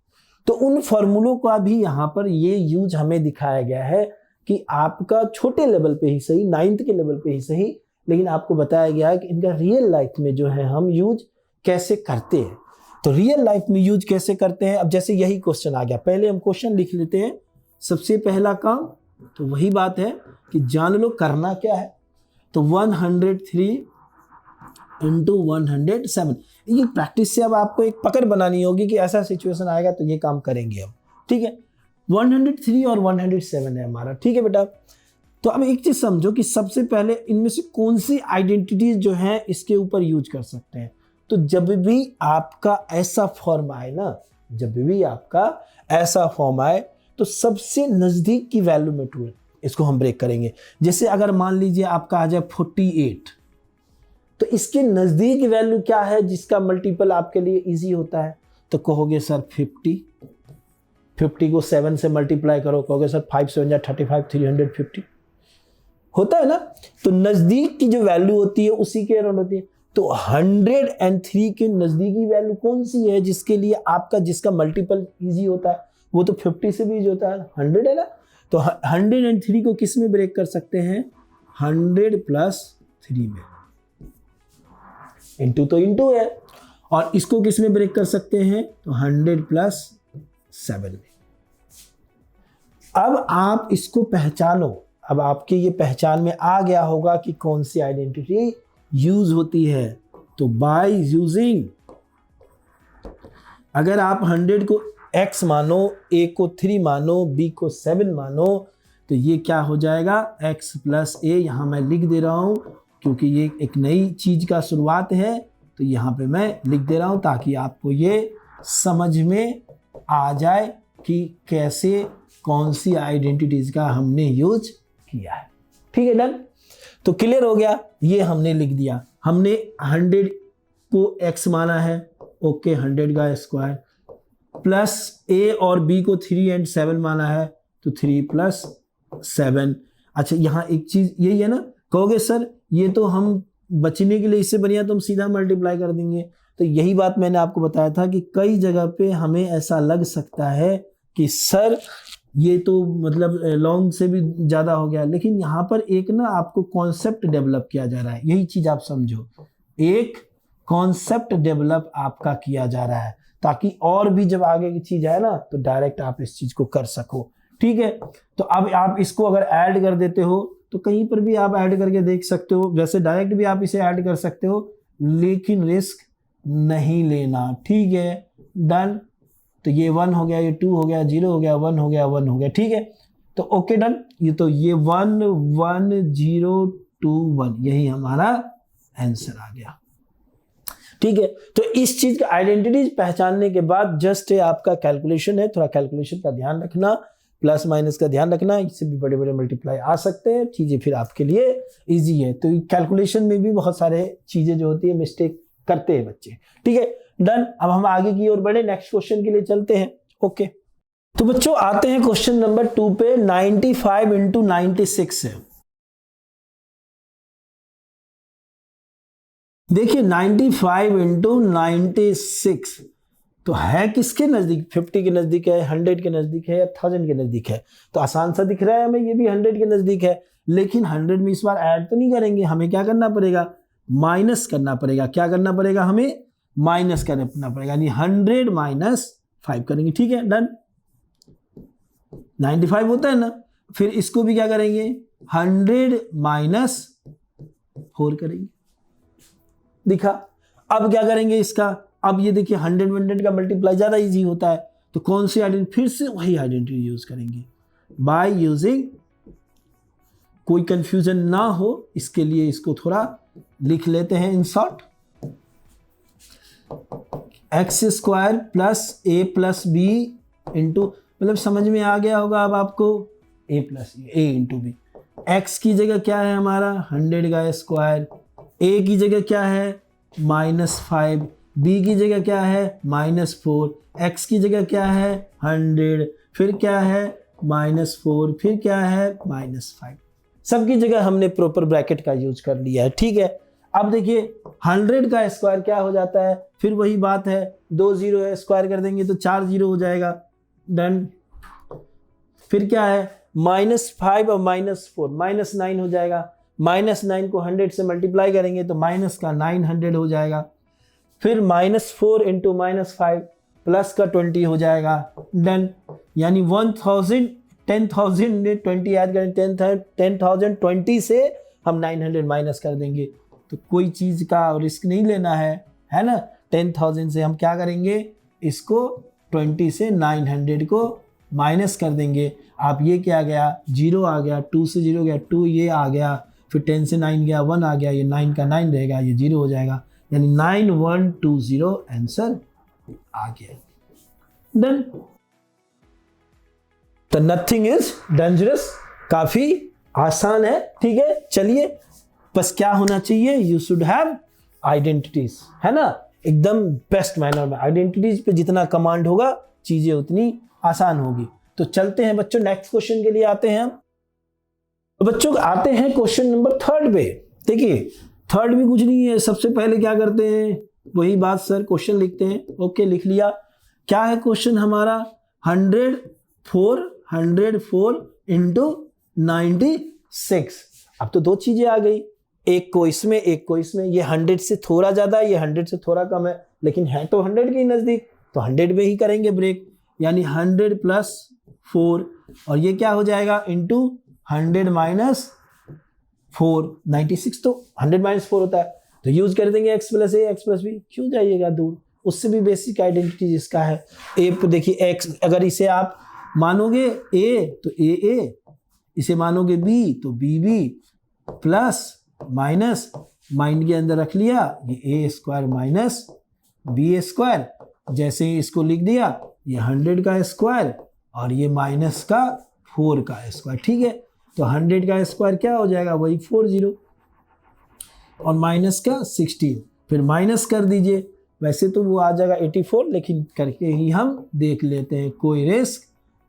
तो उन फॉर्मूलों का भी यहाँ पर ये यूज हमें दिखाया गया है कि आपका छोटे लेवल पे ही सही, 9th के लेवल पे ही सही, लेकिन आपको बताया गया है कि इनका रियल लाइफ में जो है हम यूज कैसे करते हैं। तो रियल लाइफ में यूज कैसे करते हैं, अब जैसे यही क्वेश्चन आ गया, पहले हम क्वेश्चन लिख लेते हैं। सबसे पहला काम तो वही बात है कि जान लो करना क्या है। तो 103 इंटू 107, ये प्रैक्टिस से अब आपको एक पकड़ बनानी होगी कि ऐसा सिचुएशन आएगा तो ये काम करेंगे हम, ठीक है। 103 और 107 है हमारा, ठीक है बेटा। तो अब एक चीज समझो कि सबसे पहले इनमें से कौन सी आइडेंटिटीज जो है इसके ऊपर यूज कर सकते हैं। तो जब भी आपका ऐसा फॉर्म आए ना, जब भी आपका ऐसा फॉर्म आए तो सबसे नजदीक की वैल्यू में टू इसको हम ब्रेक करेंगे। जैसे अगर मान लीजिए आपका आ जाए 48, तो इसके नजदीक वैल्यू क्या है जिसका मल्टीपल आपके लिए इजी होता है। तो कहोगे सर 50 को 7 से मल्टीप्लाई करो, कहोगे सर 5 7 35, 350 होता है ना। तो नजदीक की जो वैल्यू होती है उसी के अराउंड होती है। तो 103 के नजदीकी वैल्यू कौन सी है जिसके लिए आपका, जिसका मल्टीपल इजी होता है, वो तो 50 से भी इजी होता है, 100 है ना। तो 103 को किस में ब्रेक कर सकते हैं, 100 प्लस 3 में, इंटू तो इंटू है, और इसको किस में ब्रेक कर सकते हैं, तो 100 प्लस 7 में। अब आप इसको पहचानो, अब आपके ये पहचान में आ गया होगा कि कौन सी आइडेंटिटी यूज होती है। तो बाय यूजिंग, अगर आप 100 को x मानो, a को 3 मानो, b को 7 मानो, तो ये क्या हो जाएगा, x प्लस a। यहाँ मैं लिख दे रहा हूँ क्योंकि ये एक नई चीज का शुरुआत है, तो यहाँ पे मैं लिख दे रहा हूँ ताकि आपको ये समझ में आ जाए कि कैसे कौन सी आइडेंटिटीज का हमने यूज किया है। ठीक है, डन। तो क्लियर हो गया, ये हमने लिख दिया। हमने 100 को x माना है, ओके, 100 का स्क्वायर, प्लस a और b को 3 एंड 7 माना है, तो 3 प्लस 7। अच्छा, यहाँ एक चीज यही है ना, कहोगे सर ये तो हम बचने के लिए इससे बढ़िया तो हम सीधा मल्टीप्लाई कर देंगे। तो यही बात मैंने आपको बताया था कि कई जगह पे हमें ऐसा लग सकता है कि सर ये तो मतलब लॉन्ग से भी ज़्यादा हो गया, लेकिन यहाँ पर एक ना आपको कॉन्सेप्ट डेवलप किया जा रहा है, यही चीज़ आप समझो, एक कॉन्सेप्ट डेवलप आपका किया जा रहा है ताकि और भी जब आगे की चीज़ है ना तो डायरेक्ट आप इस चीज़ को कर सको। ठीक है, तो अब आप इसको अगर ऐड कर देते हो तो कहीं पर भी आप ऐड करके देख सकते हो, वैसे डायरेक्ट भी आप इसे ऐड कर सकते हो, लेकिन रिस्क नहीं लेना। ठीक है, डन। तो ये 1 हो गया, ये 2 हो गया, 0 हो गया, 1 हो गया, 1 हो गया। ठीक है, तो ओके, डन। ये तो ये 1 1 0 2 1, यही हमारा आंसर आ गया। ठीक है, तो इस चीज का आइडेंटिटीज पहचानने के बाद जस्ट आपका कैलकुलेशन है, थोड़ा कैलकुलेशन का ध्यान रखना, प्लस माइनस का ध्यान रखना, इससे भी बड़े बड़े मल्टीप्लाई आ सकते हैं, चीजें फिर आपके लिए इजी है। तो कैलकुलेशन में भी बहुत सारे चीजें जो होती है मिस्टेक करते हैं बच्चे। ठीक है, डन। अब हम आगे की ओर बढ़े, नेक्स्ट क्वेश्चन के लिए चलते हैं। ओके, तो बच्चों आते हैं क्वेश्चन नंबर 2 पे। 95 इंटू 96 है। देखिए 95 इंटू 96 तो है किसके नजदीक, 50 के नजदीक है, 100 के नजदीक है, या 1000 के नजदीक है। तो आसान सा दिख रहा है हमें, ये भी 100 के नजदीक है, लेकिन 100 में इस बार ऐड तो नहीं करेंगे, हमें क्या करना पड़ेगा, माइनस करना पड़ेगा। क्या करना पड़ेगा, हमें माइनस करना पड़ेगा, यानी 100 माइनस 5 करेंगे। ठीक है, डन। 95 होता है ना, फिर इसको भी क्या करेंगे, 100 माइनस 4 करेंगे। दिखा। अब क्या करेंगे इसका, अब ये देखिए 100 का मल्टीप्लाई ज्यादा इजी होता है, तो कौन सी आइडेंटिटी, फिर से वही आइडेंटिटी यूज करेंगे, बाय यूजिंग, कोई कंफ्यूजन ना हो इसके लिए इसको थोड़ा लिख लेते हैं in short, x square plus a plus b into, मतलब समझ में आ गया होगा अब आपको, a plus a into b. एक्स की जगह क्या है हमारा 100 का स्क्वायर, ए की जगह क्या है -5, बी की जगह क्या है -4, एक्स की जगह क्या है 100, फिर क्या है -4, फिर क्या है -5। सबकी जगह हमने प्रॉपर ब्रैकेट का यूज कर लिया है, ठीक है। अब देखिए 100 का स्क्वायर क्या हो जाता है, फिर वही बात है, 2 जीरो है, स्क्वायर कर देंगे तो 4 जीरो हो जाएगा, डन। फिर क्या है -5 और -4 -9 हो जाएगा, -9 को 100 से मल्टीप्लाई करेंगे तो माइनस का 900 हो जाएगा, फिर -4 इंटू -5 प्लस का 20 हो जाएगा, डन। यानी 1000 10,000 ने 20 ऐड करें, 10,020 से हम 900 माइनस कर देंगे, तो कोई चीज़ का रिस्क नहीं लेना है ना। 10,000 से हम क्या करेंगे, इसको 20 से 900 को माइनस कर देंगे। आप ये क्या गया 0 आ गया, 2 से 0 गया 2, ये आ गया, फिर 10 से 9 गया 1 आ गया, ये 9 का 9 रहेगा, ये 0 हो जाएगा, यानी 9120 आंसर आ गया, डन। तो नथिंग इज डेंजरस, काफी आसान है, ठीक है। चलिए, बस क्या होना चाहिए, यू शुड हैव आइडेंटिटीज, है ना, एकदम बेस्ट मैनर में। आइडेंटिटीज पे जितना कमांड होगा चीजें उतनी आसान होगी। तो चलते हैं बच्चों, नेक्स्ट क्वेश्चन के लिए आते हैं हम। तो बच्चों आते हैं क्वेश्चन नंबर 3 पे। देखिए 3 भी कुछ नहीं है, सबसे पहले क्या करते हैं, वही बात सर, क्वेश्चन लिखते हैं। ओके, लिख लिया। क्या है क्वेश्चन हमारा, 104 इंटू 96। अब तो 2 चीजें आ गई, एक को इसमें एक को इसमें। ये 100 से थोड़ा ज्यादा है, ये 100 से थोड़ा कम है, लेकिन है तो 100 के नजदीक, तो 100 पे ही करेंगे ब्रेक, यानी 100 + 4, और ये क्या हो जाएगा इंटू 100 - 4, 96। तो 100 - 4 होता है, तो यूज कर देंगे x + a x + b। क्यों जाइएगा दूर, उससे भी बेसिक आइडेंटिटी जिसका है a पे। देखिए x, अगर इसे आप मानोगे a तो a, इसे मानोगे b तो b, प्लस माइनस, माइंड के अंदर रख लिया, ये a² - b²। जैसे ही इसको लिख दिया, ये 100 का स्क्वायर और ये माइनस का 4 का स्क्वायर, ठीक है। तो 100 का स्क्वायर क्या हो जाएगा, वही 40, और माइनस का 16, फिर माइनस कर दीजिए। वैसे तो वो आ जाएगा 84, लेकिन करके ही हम देख लेते हैं, कोई रिस्क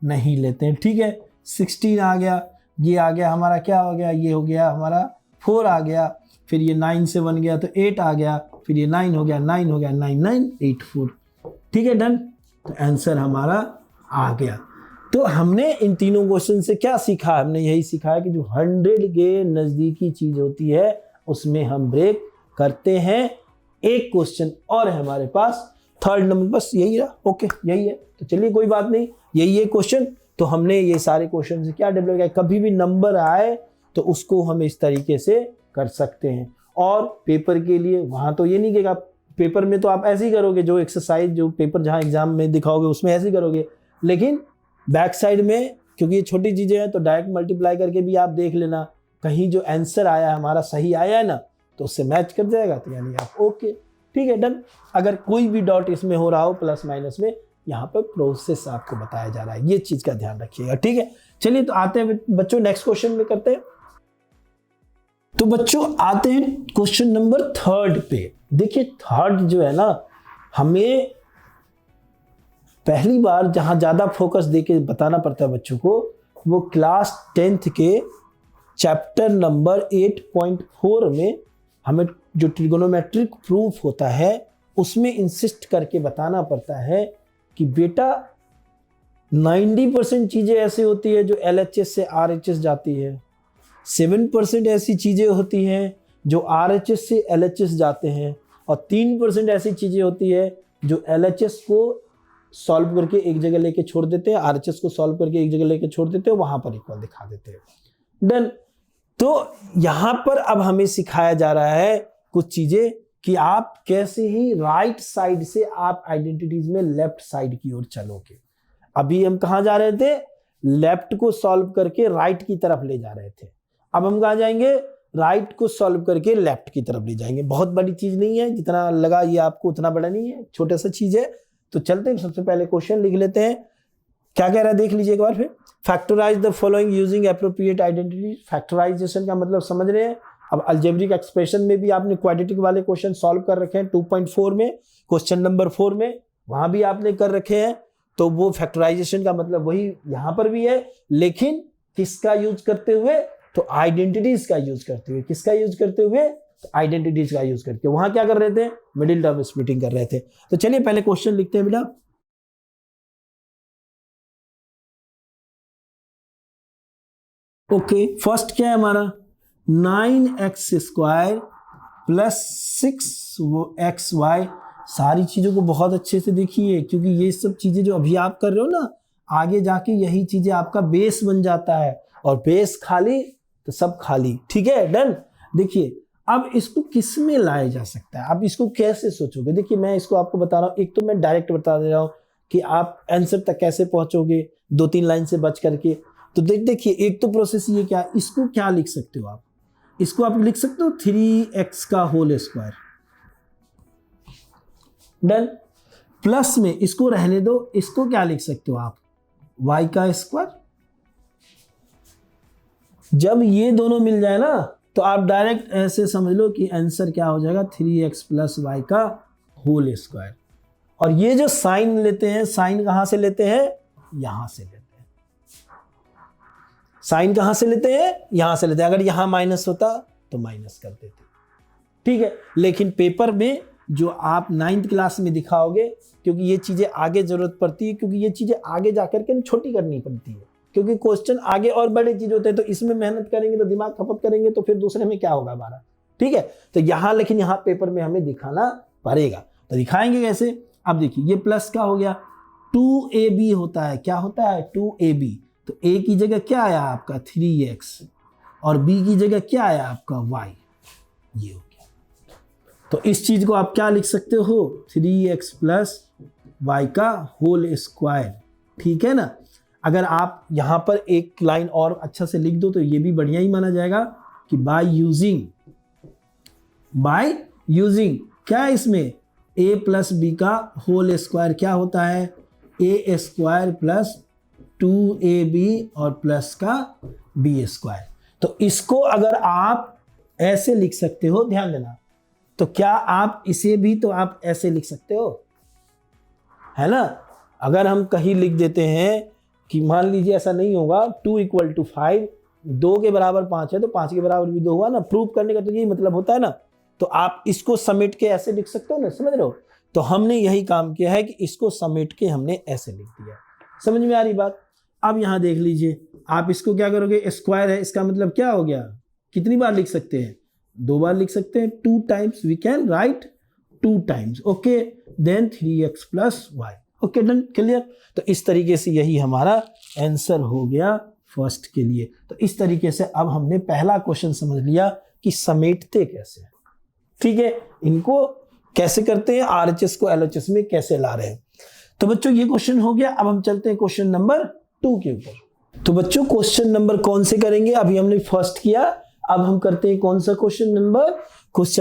नहीं लेते हैं, ठीक है। 16 आ गया, ये आ गया हमारा, क्या हो गया, ये हो गया हमारा 4 आ गया, फिर ये 9 से 1 गया तो 8 आ गया, फिर ये 9 हो गया, 9 हो गया, 9984, ठीक है, डन। तो आंसर हमारा आ गया। तो हमने इन तीनों क्वेश्चन से क्या सीखा, हमने यही सीखा है कि जो 100 के नज़दीकी चीज़ होती है उसमें हम ब्रेक करते हैं। एक क्वेश्चन और है हमारे पास, 3rd नंबर, बस यही रहा, ओके यही है। तो चलिए कोई बात नहीं, यही है क्वेश्चन। तो हमने ये सारे क्वेश्चन से क्या डेवलप किया, कभी भी नंबर आए तो उसको हम इस तरीके से कर सकते हैं। और पेपर के लिए वहाँ तो ये नहीं कि आप पेपर में तो आप ऐसे ही करोगे, जो एक्सरसाइज जो पेपर जहाँ एग्जाम में दिखाओगे उसमें ऐसे ही करोगे, लेकिन बैक साइड में क्योंकि ये छोटी चीज़ें हैं तो डायरेक्ट मल्टीप्लाई करके भी आप देख लेना, कहीं जो आंसर आया हमारा सही आया है ना, तो उससे मैच कर जाएगा, तो यानी आप ओके, ठीक है, डन। अगर कोई भी डॉट इसमें हो रहा हो प्लस माइनस में, यहाँ पर प्रोसेस आपको बताया जा रहा है, ये चीज़ का ध्यान रखिएगा, ठीक है। चलिए तो आते हैं बच्चों नेक्स्ट क्वेश्चन में करते हैं। तो बच्चों आते हैं क्वेश्चन नंबर 3 पे। देखिए 3 जो है ना, हमें पहली बार जहां ज्यादा फोकस देके बताना पड़ता है बच्चों को, वो क्लास 10th के चैप्टर नंबर 8.4 में हमें जो ट्रिगोनोमेट्रिक प्रूफ होता है उसमें इंसिस्ट करके बताना पड़ता है कि बेटा 90% चीजें ऐसी होती है जो LHS से RHS जाती है, 7% ऐसी चीजें होती हैं जो RHS से LHS जाते हैं, और 3% ऐसी चीजें होती है जो LHS को सॉल्व करके एक जगह लेके छोड़ देते हैं, RHS को सॉल्व करके एक जगह लेके छोड़ देते हैं, वहां पर इक्वल दिखा देते हैं, डन। तो यहां पर अब हमें सिखाया जा रहा है कुछ चीजें कि आप कैसे ही राइट साइड से आप आइडेंटिटीज में लेफ्ट साइड की ओर चलोगे। अभी हम कहां जा रहे थे, लेफ्ट को सॉल्व करके राइट की तरफ ले जा रहे थे, अब हम कहां जाएंगे, राइट को सॉल्व करके लेफ्ट की तरफ ले जाएंगे। बहुत बड़ी चीज नहीं है, जितना लगा ये आपको उतना बड़ा नहीं है, छोटा सा चीज है। तो चलते हैं, सबसे पहले क्वेश्चन लिख लेते हैं। क्या कह रहा है देख लीजिए एक बार फिर। Factorise the following using appropriate identity. Factorisation का मतलब समझ रहे हैं। अब अलजेब्रिक एक्सप्रेशन में भी आपने क्वाड्रेटिक वाले क्वेश्चन सॉल्व कर रखे हैं 2.4 में, क्वेश्चन नंबर 4 में वहां भी आपने कर रखे हैं। तो वो फैक्टराइजेशन का मतलब वही यहां पर भी है, लेकिन किसका यूज करते हुए, तो आइडेंटिटीज का यूज करते हुए। किसका यूज करते हुए, तो आइडेंटिटीज का यूज करके। वहां क्या कर रहे थे, मिडिल टर्म स्प्लिटिंग कर रहे थे। तो चलिए पहले क्वेश्चन लिखते हैं बेटा। ओके, फर्स्ट क्या है हमारा, 9x² प्लस 6xy। सारी चीजों को बहुत अच्छे से देखिए, क्योंकि ये सब चीजें जो अभी आप कर रहे हो ना, आगे जाके यही चीजें आपका बेस बन जाता है, और बेस खाली तो सब खाली। ठीक है, डन। देखिए अब इसको किस में लाया जा सकता है, आप इसको कैसे सोचोगे। देखिए मैं इसको आपको बता रहा हूँ, एक तो मैं डायरेक्ट बता दे रहा हूँ कि आप आंसर तक कैसे पहुंचोगे 2-3 लाइन से बच करके। तो देखिए एक तो प्रोसेस ये क्या, इसको क्या लिख सकते हो आप, इसको आप लिख सकते हो 3x का होल स्क्वायर, डन। प्लस में इसको रहने दो, इसको क्या लिख सकते हो आप, y का स्क्वायर। जब ये दोनों मिल जाए ना, तो आप डायरेक्ट ऐसे समझ लो कि आंसर क्या हो जाएगा, 3x प्लस वाई का होल स्क्वायर। और ये जो साइन लेते हैं, साइन कहां से लेते हैं, यहां से लेते हैं। साइन कहां से लेते हैं, यहां से लेते हैं। अगर यहां माइनस होता तो माइनस कर देते, ठीक है। लेकिन पेपर में जो आप 9th क्लास में दिखाओगे, क्योंकि ये चीजें आगे जरूरत पड़ती है, क्योंकि ये चीजें आगे जाकर के छोटी करनी पड़ती है, क्योंकि क्वेश्चन आगे और बड़े चीज होते हैं। तो इसमें मेहनत करेंगे तो दिमाग खपत करेंगे, तो फिर दूसरे में क्या होगा हमारा, ठीक है। तो यहाँ लेकिन यहाँ पेपर में हमें दिखाना पड़ेगा। तो दिखाएंगे कैसे, अब देखिए ये प्लस का हो गया, 2ab होता है, क्या होता है 2ab। तो a की जगह क्या आया आपका 3x, और b की जगह क्या आया आपका y, ये हो गया। तो इस चीज को आप क्या लिख सकते हो, 3x प्लस y का होल स्क्वायर, ठीक है ना। अगर आप यहां पर एक लाइन और अच्छा से लिख दो तो ये भी बढ़िया ही माना जाएगा कि बाय यूजिंग क्या है इसमें, a प्लस बी का होल स्क्वायर क्या होता है, a स्क्वायर प्लस 2ab और प्लस का b स्क्वायर। तो इसको अगर आप ऐसे लिख सकते हो, ध्यान देना, तो क्या आप इसे भी तो आप ऐसे लिख सकते हो, है ना। अगर हम कहीं लिख देते हैं कि मान लीजिए ऐसा नहीं होगा, 2 = 5, 2 के बराबर 5 है तो 5 के बराबर भी 2 हुआ ना, प्रूव करने का तो यही मतलब होता है ना। तो आप इसको समेट के ऐसे लिख सकते हो ना, समझ रहे हो। तो हमने यही काम किया है कि इसको समेट के हमने ऐसे लिख दिया। समझ में आ रही बात। अब यहां देख लीजिए, आप इसको क्या करोगे, स्क्वायर है, इसका मतलब क्या हो गया, कितनी बार लिख सकते हैं, 2 बार लिख सकते हैं, 2 times we can write 2 times, okay. Then 3x plus y, okay, done, clear. तो इस तरीके से यही हमारा आंसर हो गया फर्स्ट के लिए। तो इस तरीके से अब हमने पहला क्वेश्चन समझ लिया कि समेटते कैसे, ठीक है, इनको कैसे करते हैं, आरएचएस को एलएचएस में कैसे ला रहे हैं। तो बच्चों ये क्वेश्चन हो गया। अब हम चलते हैं क्वेश्चन नंबर 2 के ऊपर। तो बच्चों क्वेश्चन नंबर कौन से करेंगे, अभी हमने फर्स्ट किया, अब हम करते हैं कौन सा क्वेश्चन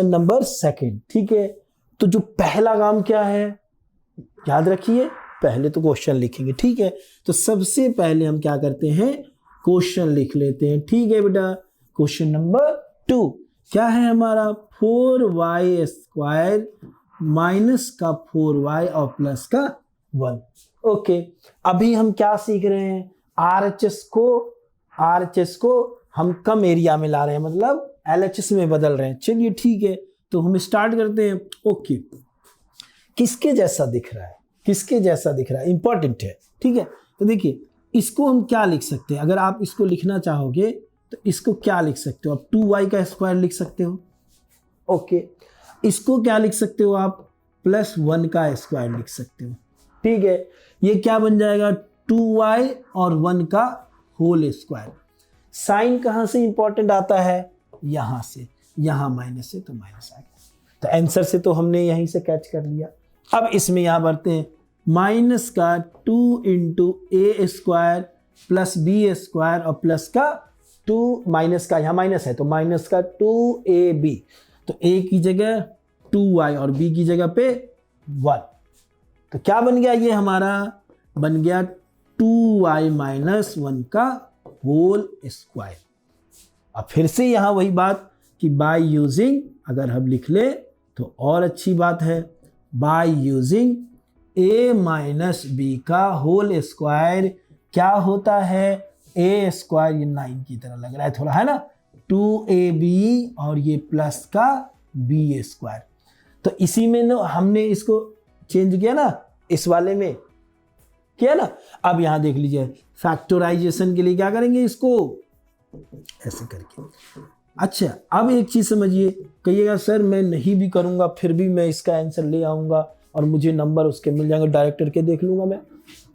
नंबर 2, ठीक है। तो जो पहला काम क्या है, याद रखिए, पहले तो क्वेश्चन लिखेंगे, ठीक है। तो सबसे पहले हम क्या करते हैं, क्वेश्चन लिख लेते हैं, ठीक है बेटा। क्वेश्चन नंबर 2 क्या है हमारा, 4y² माइनस का 4y और प्लस का 1, ओके। अभी हम क्या सीख रहे हैं, आरएचएस को हम कम एरिया में ला रहे हैं, मतलब एलएचएस में बदल रहे हैं। चलिए ठीक है, तो हम स्टार्ट करते हैं। ओके, किसके जैसा दिख रहा है, इंपॉर्टेंट है, ठीक है। तो देखिए इसको हम क्या लिख सकते हैं, अगर आप इसको लिखना चाहोगे तो इसको क्या लिख सकते हो आप, 2y का स्क्वायर लिख सकते हो, ओके। इसको क्या लिख सकते हो आप, +1 का स्क्वायर लिख सकते हो, ठीक है। ये क्या बन जाएगा, 2y और 1 का होल स्क्वायर। साइन कहां से इंपॉर्टेंट आता है, यहां से, यहां माइनस है तो माइनस आ गया। तो आंसर से तो हमने यहीं से कैच कर लिया। अब इसमें यहां बढ़ते हैं, माइनस का 2 × a² प्लस b² और प्लस का 2 माइनस का, यहाँ माइनस है तो माइनस का 2ab, तो a की जगह 2y और b की जगह पे 1, तो क्या बन गया, ये हमारा बन गया 2y माइनस 1 का होल स्क्वायर। अब फिर से यहाँ वही बात कि बाय यूजिंग, अगर हम लिख ले तो और अच्छी बात है, by using a minus b का होल स्क्वायर क्या होता है, a स्क्वायर, ये 9 की तरह लग रहा है थोड़ा, है ना, 2ab और ये प्लस का b स्क्वायर। तो इसी में ना हमने इसको चेंज किया ना, इस वाले में किया ना। अब यहां देख लीजिए, फैक्टराइजेशन के लिए क्या करेंगे, इसको ऐसे करके। अच्छा, अब एक चीज समझिए, कहिएगा सर मैं नहीं भी करूंगा फिर भी मैं इसका आंसर ले आऊंगा और मुझे नंबर उसके मिल जाएंगे, डायरेक्ट करके देख लूंगा मैं।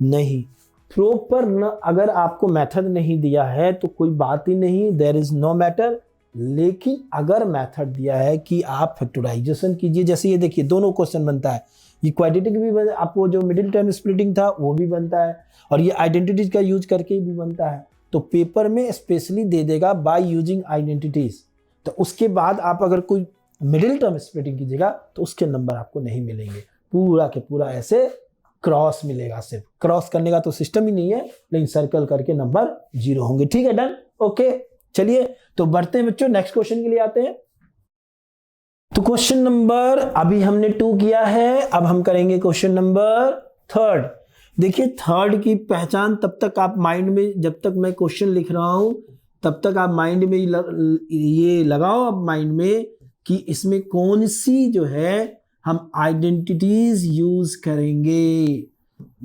नहीं, प्रॉपर न, अगर आपको मेथड नहीं दिया है तो कोई बात ही नहीं, देयर इज नो मैटर। लेकिन अगर मेथड दिया है कि आप फैक्टराइजेशन कीजिए, जैसे ये देखिए दोनों क्वेश्चन बनता है, ये क्वाड्रेटिक भी आपको जो मिडिल टर्म स्प्लिटिंग था वो भी बनता है और ये आइडेंटिटीज का यूज करके भी बनता है। तो पेपर में स्पेशली दे देगा बाय यूजिंग आइडेंटिटीज, तो उसके बाद आप अगर कोई मिडिल टर्म स्प्लिटिंग कीजिएगा तो उसके नंबर आपको नहीं मिलेंगे, पूरा के पूरा ऐसे क्रॉस मिलेगा। सिर्फ क्रॉस करने का तो सिस्टम ही नहीं है, लेकिन सर्कल करके नंबर 0 होंगे। ठीक है, डन, ओके। चलिए तो बढ़ते हैं बच्चों, नेक्स्ट क्वेश्चन के लिए आते हैं। तो क्वेश्चन नंबर, अभी हमने 2 किया है, अब हम करेंगे क्वेश्चन नंबर 3। देखिए थर्ड की पहचान तब तक आप माइंड में, जब तक मैं क्वेश्चन लिख रहा हूं तब तक आप माइंड में ये लगाओ अब माइंड में कि इसमें कौन सी जो है हम आइडेंटिटीज यूज करेंगे।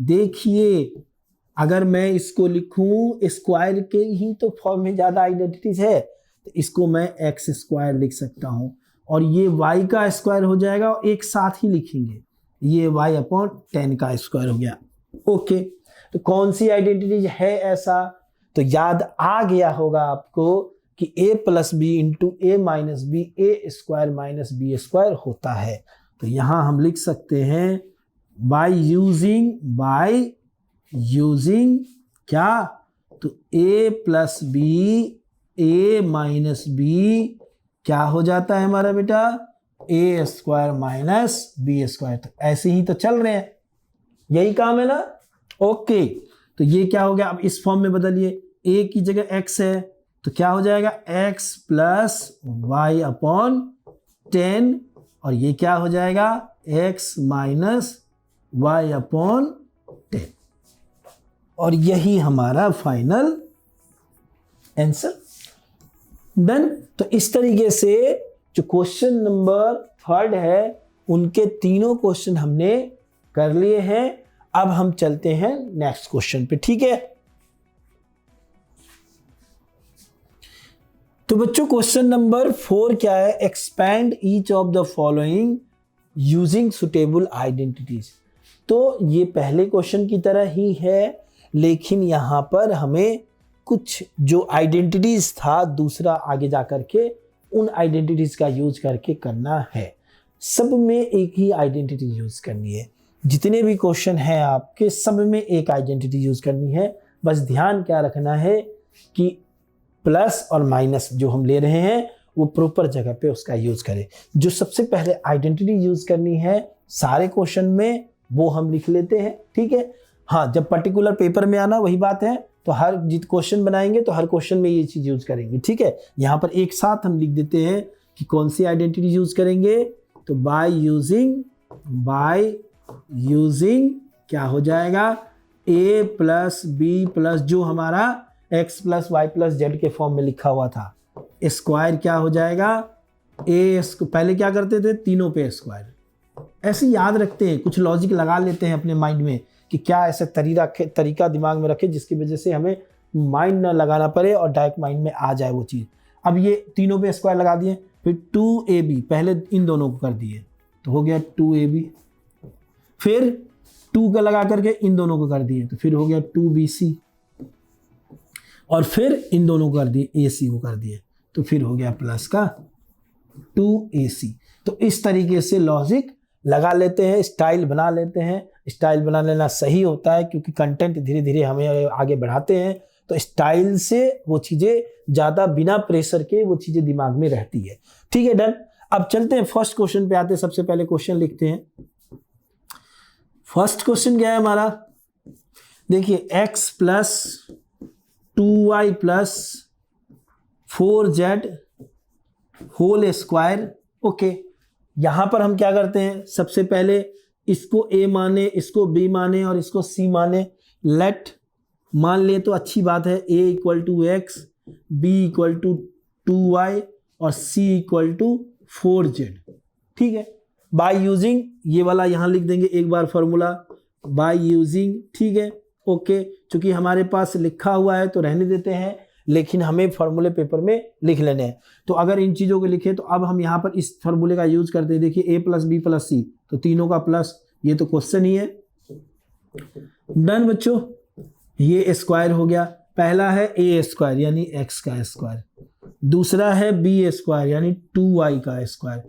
देखिए अगर मैं इसको लिखूं स्क्वायर के ही तो फॉर्म में ज्यादा आइडेंटिटीज है, तो इसको मैं एक्स स्क्वायर लिख सकता हूं और ये y का स्क्वायर हो जाएगा और एक साथ ही लिखेंगे, ये y अपॉन 10 का स्क्वायर हो गया। ओके, तो कौन सी आइडेंटिटी है ऐसा, तो याद आ गया होगा आपको कि a plus b into a minus b a square minus b square होता है। तो यहां हम लिख सकते हैं बाय यूजिंग क्या, तो a plus b a minus b क्या हो जाता है हमारा बेटा, a square minus b square. तो ऐसे ही तो चल रहे हैं, यही काम है ना। ओके, तो ये क्या हो गया, अब इस फॉर्म में बदलिए, a की जगह x है तो क्या हो जाएगा x प्लस वाई अपॉन 10 और ये क्या हो जाएगा x माइनस वाई अपॉन 10 और यही हमारा फाइनल आंसर। डन। तो इस तरीके से जो क्वेश्चन नंबर 3 है उनके तीनों क्वेश्चन हमने कर लिए हैं। अब हम चलते हैं नेक्स्ट क्वेश्चन पे, ठीक है। तो बच्चों क्वेश्चन नंबर 4 क्या है, expand each of the following using suitable identities. तो ये पहले क्वेश्चन की तरह ही है, लेकिन यहां पर हमें कुछ जो आइडेंटिटीज था दूसरा आगे जा करके उन आइडेंटिटीज का यूज करके करना है। सब में एक ही आइडेंटिटी यूज करनी है, जितने भी क्वेश्चन हैं आपके सब में एक आइडेंटिटी यूज करनी है। बस ध्यान क्या रखना है कि प्लस और माइनस जो हम ले रहे हैं वो प्रॉपर जगह पे उसका यूज करें। जो सबसे पहले आइडेंटिटी यूज करनी है सारे क्वेश्चन में वो हम लिख लेते हैं, ठीक है। हाँ, जब पर्टिकुलर पेपर में आना वही बात है, तो हर जित क्वेश्चन बनाएंगे तो हर क्वेश्चन में ये चीज यूज करेंगे, ठीक है। यहाँ पर एक साथ हम लिख देते हैं कि कौन सी आइडेंटिटी यूज करेंगे, तो बाय यूजिंग क्या हो जाएगा, a प्लस बी प्लस जो हमारा x plus y plus z के फॉर्म में लिखा हुआ था, स्क्वायर क्या हो जाएगा a, पहले क्या करते थे तीनों पे स्क्वायर, ऐसे याद रखते हैं, कुछ लॉजिक लगा लेते हैं अपने माइंड में कि क्या ऐसा तरीका दिमाग में रखे जिसकी वजह से हमें माइंड ना लगाना पड़े और डायरेक्ट माइंड में आ जाए वो चीज़। अब ये तीनों पे स्क्वायर लगा दिए, फिर 2ab पहले इन दोनों को कर दिए तो हो गया 2ab, फिर 2 का लगा करके इन दोनों को कर दिए तो फिर हो गया 2bc और फिर इन दोनों को कर दिए ac को कर दिए तो फिर हो गया प्लस का 2ac। तो इस तरीके से लॉजिक लगा लेते हैं, स्टाइल बना लेते हैं। स्टाइल बना लेना सही होता है क्योंकि कंटेंट धीरे धीरे हमें आगे बढ़ाते हैं तो स्टाइल से वो चीजें ज्यादा बिना प्रेशर के वो चीजें दिमाग में रहती है। ठीक है, डन। अब चलते हैं फर्स्ट क्वेश्चन पे आते हैं। सबसे पहले क्वेश्चन लिखते हैं। फर्स्ट क्वेश्चन क्या है हमारा, देखिए x plus 2y plus 4z whole square. Okay, यहां पर हम क्या करते हैं, सबसे पहले इसको a माने, इसको b माने और इसको c माने। लेट मान ले तो अच्छी बात है, a equal to x, b equal to 2y और c इक्वल टू 4z। ठीक है, बाय यूजिंग ये वाला यहां लिख देंगे एक बार फॉर्मूला, बाय यूजिंग। ठीक है, ओके, चूंकि हमारे पास लिखा हुआ है तो रहने देते हैं, लेकिन हमें फॉर्मूले पेपर में लिख लेने हैं। तो अगर इन चीज़ों को लिखे तो अब हम यहाँ पर इस फॉर्मूले का यूज करते हैं। देखिए a प्लस बी प्लस सी, तो तीनों का प्लस, ये तो क्वेश्चन ही है। डन बच्चों, ये स्क्वायर हो गया। पहला है a स्क्वायर यानी x का स्क्वायर, दूसरा है b स्क्वायर यानी 2y का स्क्वायर,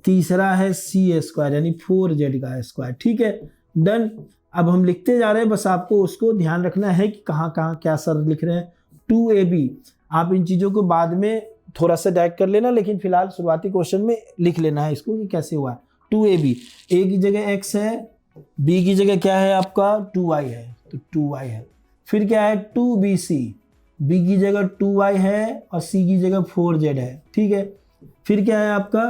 तीसरा है c स्क्वायर यानी 4z का स्क्वायर। ठीक है, डन। अब हम लिखते जा रहे हैं, बस आपको उसको ध्यान रखना है कि कहाँ कहाँ क्या सर लिख रहे हैं। 2ab, आप इन चीज़ों को बाद में थोड़ा सा डायरेक्ट कर लेना, लेकिन फिलहाल शुरुआती क्वेश्चन में लिख लेना है इसको कि कैसे हुआ है। 2ab, a की जगह x है, b की जगह क्या है आपका 2y है, तो 2y है। फिर क्या है 2bc, b की जगह 2y है और c की जगह 4z है। ठीक है, फिर क्या है आपका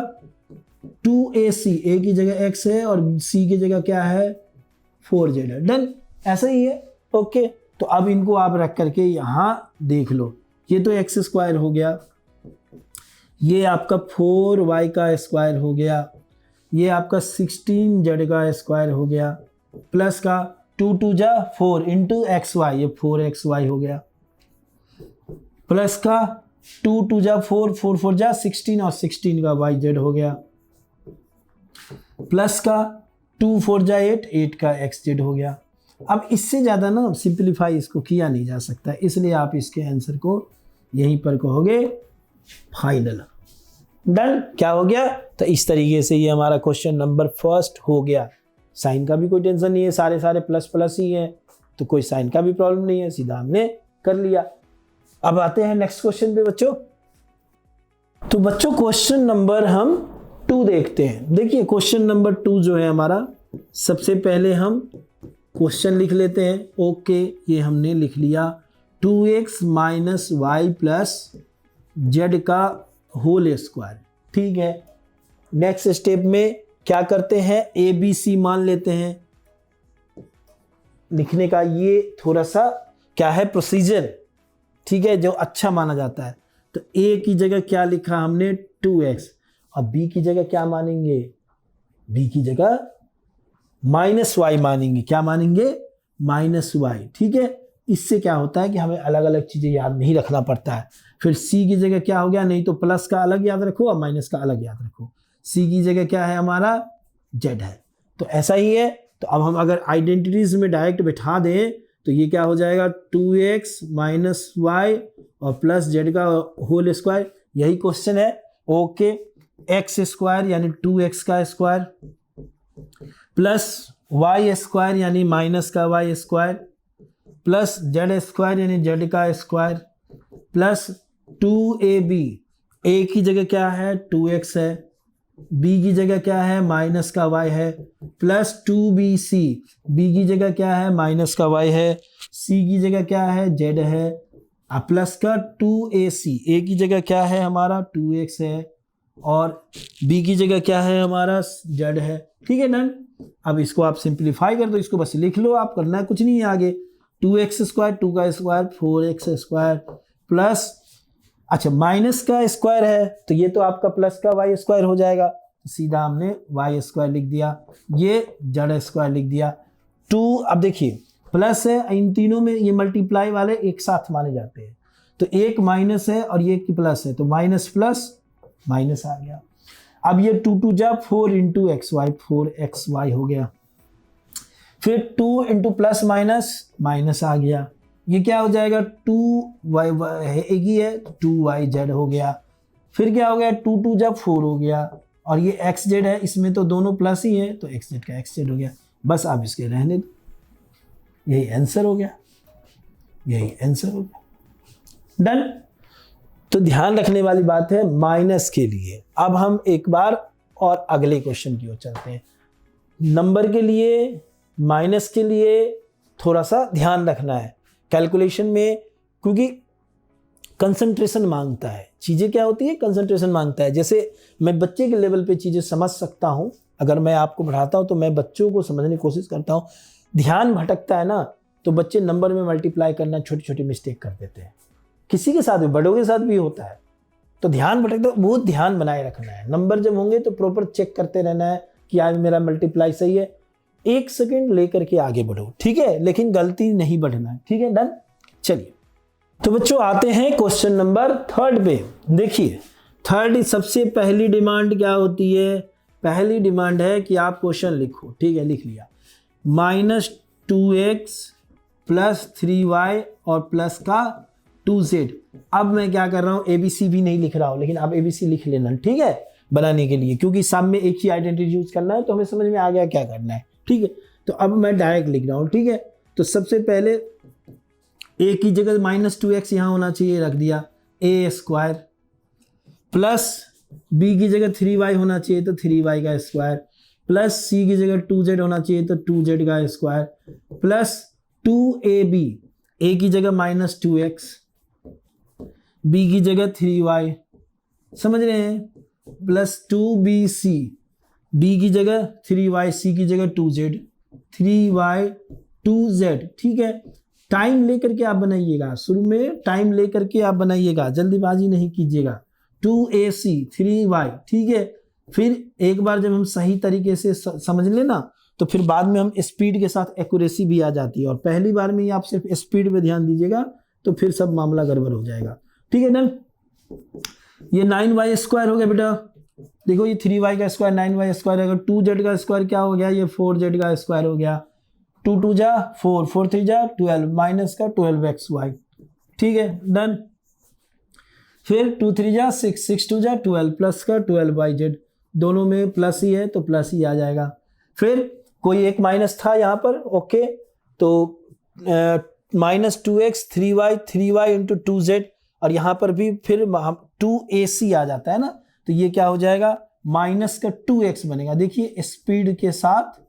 2ac, a की जगह x है और c की जगह क्या है 4z है। डन, ऐसा ही है। ओके, तो अब इनको आप रख करके यहाँ देख लो, ये तो एक्स स्क्वायर हो गया, ये आपका 4y का स्क्वायर हो गया, ये आपका 16z का स्क्वायर हो गया, प्लस का 2 2 जा 4 इंटू एक्स वाई, ये 4xy हो गया, प्लस का 2 2 जा 4 4 4 जा 16 और 16 का yz हो गया, प्लस का 2 4 जा 8 8 का xz हो गया। अब इससे ज़्यादा ना सिंप्लीफाई इसको किया नहीं जा सकता, इसलिए आप इसके आंसर को यहीं पर कहोगे फाइनल। डन, क्या हो गया, तो इस तरीके से ये हमारा क्वेश्चन नंबर फर्स्ट हो गया। साइन का भी कोई टेंशन नहीं है, सारे सारे प्लस प्लस ही हैं, तो कोई साइन का भी प्रॉब्लम नहीं है, सीधा हमने कर लिया। अब आते हैं नेक्स्ट क्वेश्चन पे बच्चों। तो बच्चों क्वेश्चन नंबर हम 2 देखते हैं। देखिए क्वेश्चन नंबर 2 जो है हमारा, सबसे पहले हम क्वेश्चन लिख लेते हैं। ओके, ये हमने लिख लिया 2x minus y plus z का होल स्क्वायर। ठीक है, नेक्स्ट स्टेप में क्या करते हैं, ए बी सी मान लेते हैं। लिखने का ये थोड़ा सा क्या है प्रोसीजर, ठीक है, जो अच्छा माना जाता है। तो ए की जगह क्या लिखा हमने 2x, और बी की जगह क्या मानेंगे, बी की जगह माइनस वाई मानेंगे। क्या मानेंगे, माइनस वाई। ठीक है, इससे क्या होता है कि हमें अलग अलग चीज़ें याद नहीं रखना पड़ता है। फिर सी की जगह क्या हो गया, नहीं तो प्लस का अलग याद रखो और माइनस का अलग याद रखो। सी की जगह क्या है हमारा जेड है, तो ऐसा ही है। तो अब हम अगर आइडेंटिटीज में डायरेक्ट बिठा दें तो ये क्या हो जाएगा 2x माइनस वाई और प्लस जेड का होल स्क्वायर, यही क्वेश्चन है। ओके, एक्स स्क्वायर यानी 2x का स्क्वायर प्लस वाई स्क्वायर यानी माइनस का y square plus z square यानी जेड का स्क्वायर प्लस 2ab, ए की जगह क्या है 2x है, बी की जगह क्या है माइनस का y है, प्लस 2bc, बी की जगह क्या है माइनस का y है, c की जगह क्या है z है, प्लस का 2ac, a की जगह क्या है हमारा 2x है और b की जगह क्या है हमारा z है। ठीक है, डन। अब इसको आप सिंप्लीफाई कर दो, इसको बस लिख लो, आप करना है कुछ नहीं है आगे। 2x स्क्वायर 2 का स्क्वायर 4x स्क्वायर प्लस, अच्छा माइनस का स्क्वायर है तो ये तो आपका प्लस का वाई स्क्वायर हो जाएगा, तो सीधा हमने वाई स्क्वायर लिख दिया, ये जेड स्क्वायर लिख दिया। 2, अब देखिए प्लस है, इन तीनों में ये मल्टीप्लाई वाले एक साथ माने जाते हैं, तो एक माइनस है और ये प्लस है, तो माइनस प्लस माइनस आ गया। अब ये 2 2 जा 4 इंटू एक्स वाई, 4xy हो गया। फिर 2 इंटू प्लस माइनस माइनस आ गया, ये क्या हो जाएगा 2y एक ही है 2yz हो गया। फिर क्या हो गया 2 2 जा 4 हो गया और ये xz है, इसमें तो दोनों प्लस ही है तो xz का xz हो गया। बस आप इसके रहने दो, यही आंसर हो गया, यही आंसर हो गया। डन। तो ध्यान रखने वाली बात है माइनस के लिए। अब हम एक बार और अगले क्वेश्चन की ओर चलते हैं। नंबर के लिए, माइनस के लिए थोड़ा सा ध्यान रखना है कैलकुलेशन में, क्योंकि कंसंट्रेशन मांगता है। चीज़ें क्या होती है, कंसंट्रेशन मांगता है। जैसे मैं बच्चे के लेवल पे चीज़ें समझ सकता हूँ, अगर मैं आपको पढ़ाता हूँ तो मैं बच्चों को समझने की कोशिश करता हूँ। ध्यान भटकता है ना, तो बच्चे नंबर में मल्टीप्लाई करना छोटी छोटी मिस्टेक कर देते हैं। किसी के साथ भी, बड़ों के साथ भी होता है। तो ध्यान भटकता है, बहुत ध्यान बनाए रखना है। नंबर जब होंगे तो प्रॉपर चेक करते रहना है कि आज मेरा मल्टीप्लाई सही है। 1 सेकेंड लेकर के आगे बढ़ो, ठीक है, लेकिन गलती नहीं बढ़ना है, ठीक है, डन। चलिए तो बच्चों आते हैं क्वेश्चन नंबर 3 पे। देखिए 3 सबसे पहली डिमांड क्या होती है, पहली डिमांड है कि आप क्वेश्चन लिखो, ठीक है, लिख लिया। -2x + 3y और प्लस का 2z। अब मैं क्या कर रहा हूं, ABC भी नहीं लिख रहा हूं, लेकिन आप ABC लिख लेना, ठीक है, बनाने के लिए, क्योंकि सामने एक ही आइडेंटिटी यूज करना है, तो हमें समझ में आ गया क्या करना है, ठीक है। तो अब मैं डायरेक्ट लिख रहा हूं, ठीक है। तो सबसे पहले a की जगह -2x यहां होना चाहिए, रख दिया, a² प्लस b की जगह 3y होना चाहिए तो 3y का स्क्वायर, प्लस c की जगह 2z होना चाहिए तो 2z का स्क्वायर, प्लस 2ab, a की जगह -2x, b की जगह 3y, समझ रहे हैं, प्लस 2bc, b की जगह 3y, c की जगह 2z, 3y 2z, ठीक है। टाइम लेकर के आप बनाइएगा, शुरू में टाइम लेकर के आप बनाइएगा, जल्दीबाजी नहीं कीजिएगा। 2ac 3y, ठीक है। फिर एक बार जब हम सही तरीके से समझ लेना, तो फिर बाद में हम स्पीड के साथ एक्यूरेसी भी आ जाती है, और पहली बार में ही आप सिर्फ स्पीड पे ध्यान दीजिएगा, तो फिर सब मामला गड़बड़ हो जाएगा, ठीक है डन। ये 9y² हो गया बेटा, देखो ये 3y का स्क्वायर 9y², अगर 2z का स्क्वायर क्या हो गया, ये 4z का स्क्वायर हो गया, 2 2 जा 4, 4 3 जा 12, माइनस का 12xy, ठीक है, डन। फिर 2 3 जा 6, 6 2 जा 12, प्लस का 12yz, दोनों में प्लस ही है तो प्लस ही आ जाएगा। फिर कोई एक माइनस था यहाँ पर, ओके, तो -2x 3y इंटू 2z, और यहाँ पर भी फिर 2ac आ जाता है ना, तो ये क्या हो जाएगा, माइनस का 2x बनेगा। देखिए स्पीड के साथ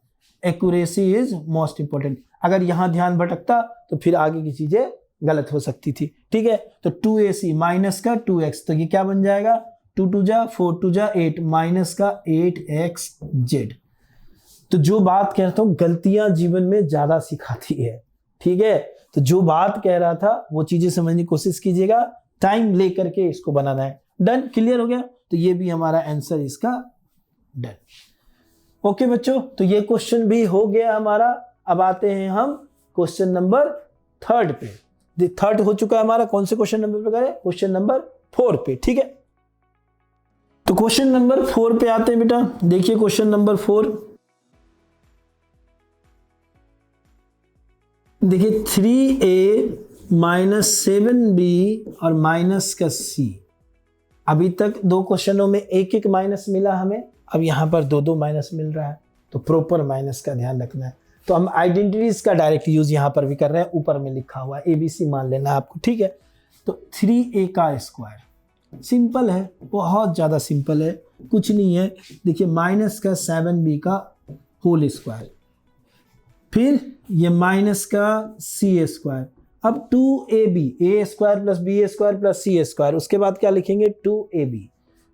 एक्यूरेसी इज मोस्ट इंपॉर्टेंट। अगर यहाँ ध्यान भटकता तो फिर आगे की चीजें गलत हो सकती थी, ठीक है। तो 2ac माइनस का 2x, तो ये क्या बन जाएगा, 2 2 जा 4 2 जा 8, माइनस का 8xz। तो जो बात कहता हूँ, गलतियां जीवन में ज्यादा सिखाती है, ठीक है। तो जो बात कह रहा था वो चीजें समझने की कोशिश कीजिएगा, टाइम लेकर के इसको बनाना है, डन, क्लियर हो गया। तो ये भी हमारा आंसर इसका डन। ओके बच्चों, तो ये क्वेश्चन भी हो गया हमारा। अब आते हैं हम क्वेश्चन नंबर 3 पे। 3 हो चुका है हमारा, कौन से क्वेश्चन नंबर पे करें, क्वेश्चन नंबर 4 पे, ठीक है। तो क्वेश्चन नंबर 4 पे आते हैं बेटा। देखिए क्वेश्चन नंबर 4, देखिए 3a - 7b और माइनस का c। अभी तक 2 क्वेश्चनों में एक एक माइनस मिला हमें, अब यहाँ पर 2 2 माइनस मिल रहा है, तो प्रॉपर माइनस का ध्यान रखना है। तो हम आइडेंटिटीज का डायरेक्ट यूज यहाँ पर भी कर रहे हैं, ऊपर में लिखा हुआ है ABC मान लेना आपको, ठीक है। तो 3a का स्क्वायर सिंपल है, बहुत ज़्यादा सिंपल है, कुछ नहीं है। देखिए माइनस का 7b का होल स्क्वायर, फिर ये माइनस का c²। अब 2ab, a² + b² + c², उसके बाद क्या लिखेंगे 2ab।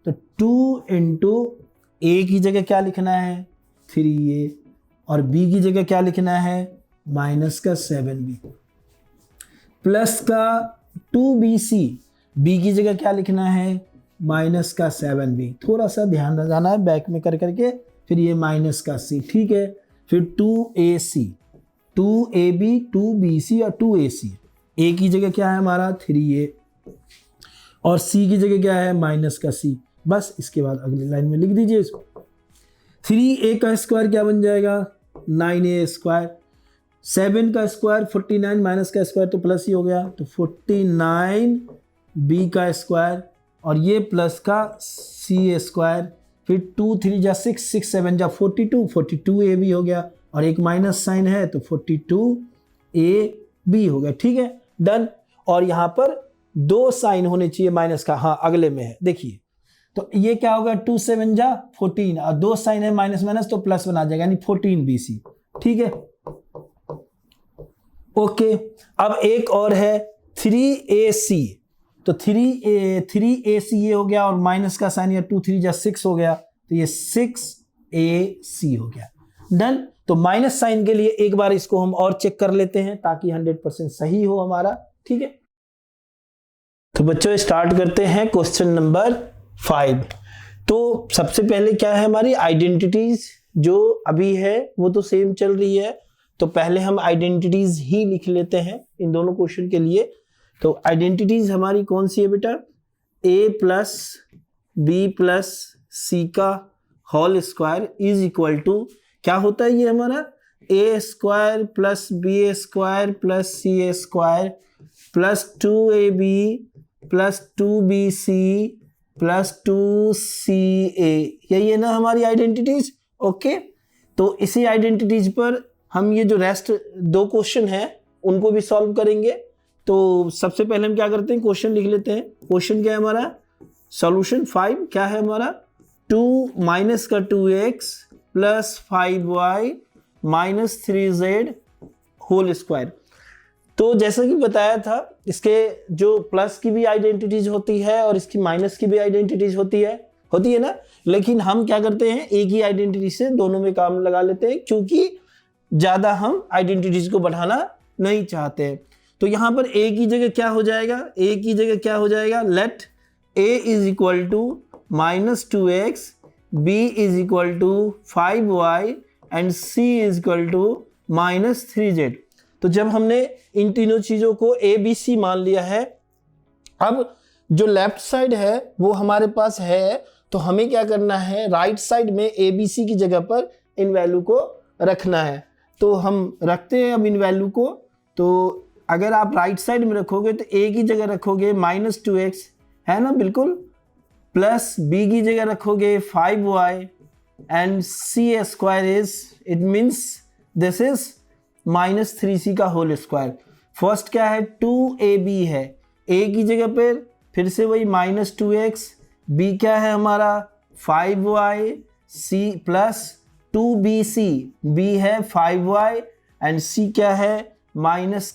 तो 2 इंटू a की जगह क्या लिखना है 3a, और b की जगह क्या लिखना है माइनस का 7b, प्लस का 2bc, b की जगह क्या लिखना है माइनस का 7b। थोड़ा सा ध्यान लगाना है बैक में कर करके, फिर ये माइनस का c, ठीक है। फिर 2ac, 2ab 2bc और 2ac। a की जगह क्या है हमारा 3a, और c की जगह क्या है माइनस का c। बस इसके बाद अगली लाइन में लिख दीजिए इसको। 3a का स्क्वायर क्या बन जाएगा 9a², 7 का स्क्वायर 49, माइनस का स्क्वायर तो प्लस ही हो गया, तो 49b का स्क्वायर, और ये प्लस का c²। फिर 2 3 जा 6, 6 7 जा 42, 42ab हो गया, और एक माइनस साइन है तो 42ab हो गया, ठीक है, डन। और यहाँ पर दो साइन होने चाहिए माइनस का, हाँ अगले में है देखिए। तो ये क्या होगा 2 7 जा 14 और दो साइन है माइनस माइनस तो प्लस बना जाएगा यानी 14 BC। ठीक है ओके। अब एक और है 3AC, तो 3AC ये हो गया और माइनस का साइन या 2 3 जा 6 हो गया तो ये 6AC हो गया। डन। तो माइनस साइन के लिए एक बार इसको हम और चेक कर लेते हैं ताकि 100% सही हो हमारा। ठीक है तो बच्चों स्टार्ट करते हैं क्वेश्चन नंबर 5। तो सबसे पहले क्या है हमारी आइडेंटिटीज जो अभी है वो तो सेम चल रही है, तो पहले हम आइडेंटिटीज ही लिख लेते हैं इन दोनों क्वेश्चन के लिए। तो आइडेंटिटीज हमारी कौन सी है बेटा, a plus b plus c का whole square is equal to क्या होता है ये हमारा a square plus b square plus c square plus 2ab plus 2bc plus 2ca, यही है ना हमारी आइडेंटिटीज। ओके तो इसी आइडेंटिटीज पर हम ये जो रेस्ट दो क्वेश्चन हैं उनको भी सॉल्व करेंगे। तो सबसे पहले हम क्या करते हैं क्वेश्चन लिख लेते हैं। क्वेश्चन क्या है हमारा, सॉल्यूशन 5 क्या है हमारा 2 माइनस का 2x plus 5y minus 3z whole square. तो जैसा कि बताया था इसके जो प्लस की भी आइडेंटिटीज होती है और इसकी माइनस की भी आइडेंटिटीज होती है ना, लेकिन हम क्या करते हैं एक ही आइडेंटिटी से दोनों में काम लगा लेते हैं क्योंकि ज्यादा हम आइडेंटिटीज को बढ़ाना नहीं चाहते हैं। तो यहां पर a की जगह क्या हो जाएगा, let a is equal to minus 2x, b is equal to 5y and c is equal to minus 3z। तो जब हमने इन तीनों चीजों को a b c मान लिया है, अब जो लेफ्ट साइड है वो हमारे पास है, तो हमें क्या करना है राइट साइड में a b c की जगह पर इन वैल्यू को रखना है। तो हम रखते हैं अब इन वैल्यू को। तो अगर आप राइट साइड में रखोगे तो a की जगह रखोगे माइनस 2x है ना बिल्कुल, प्लस b की जगह रखोगे 5y and c square is it means this is minus 3c का होल स्क्वायर। फर्स्ट क्या है 2ab है, a की जगह पर फिर से वही माइनस 2x, b क्या है हमारा 5y, c plus 2bc, b है 5y एंड c क्या है माइनस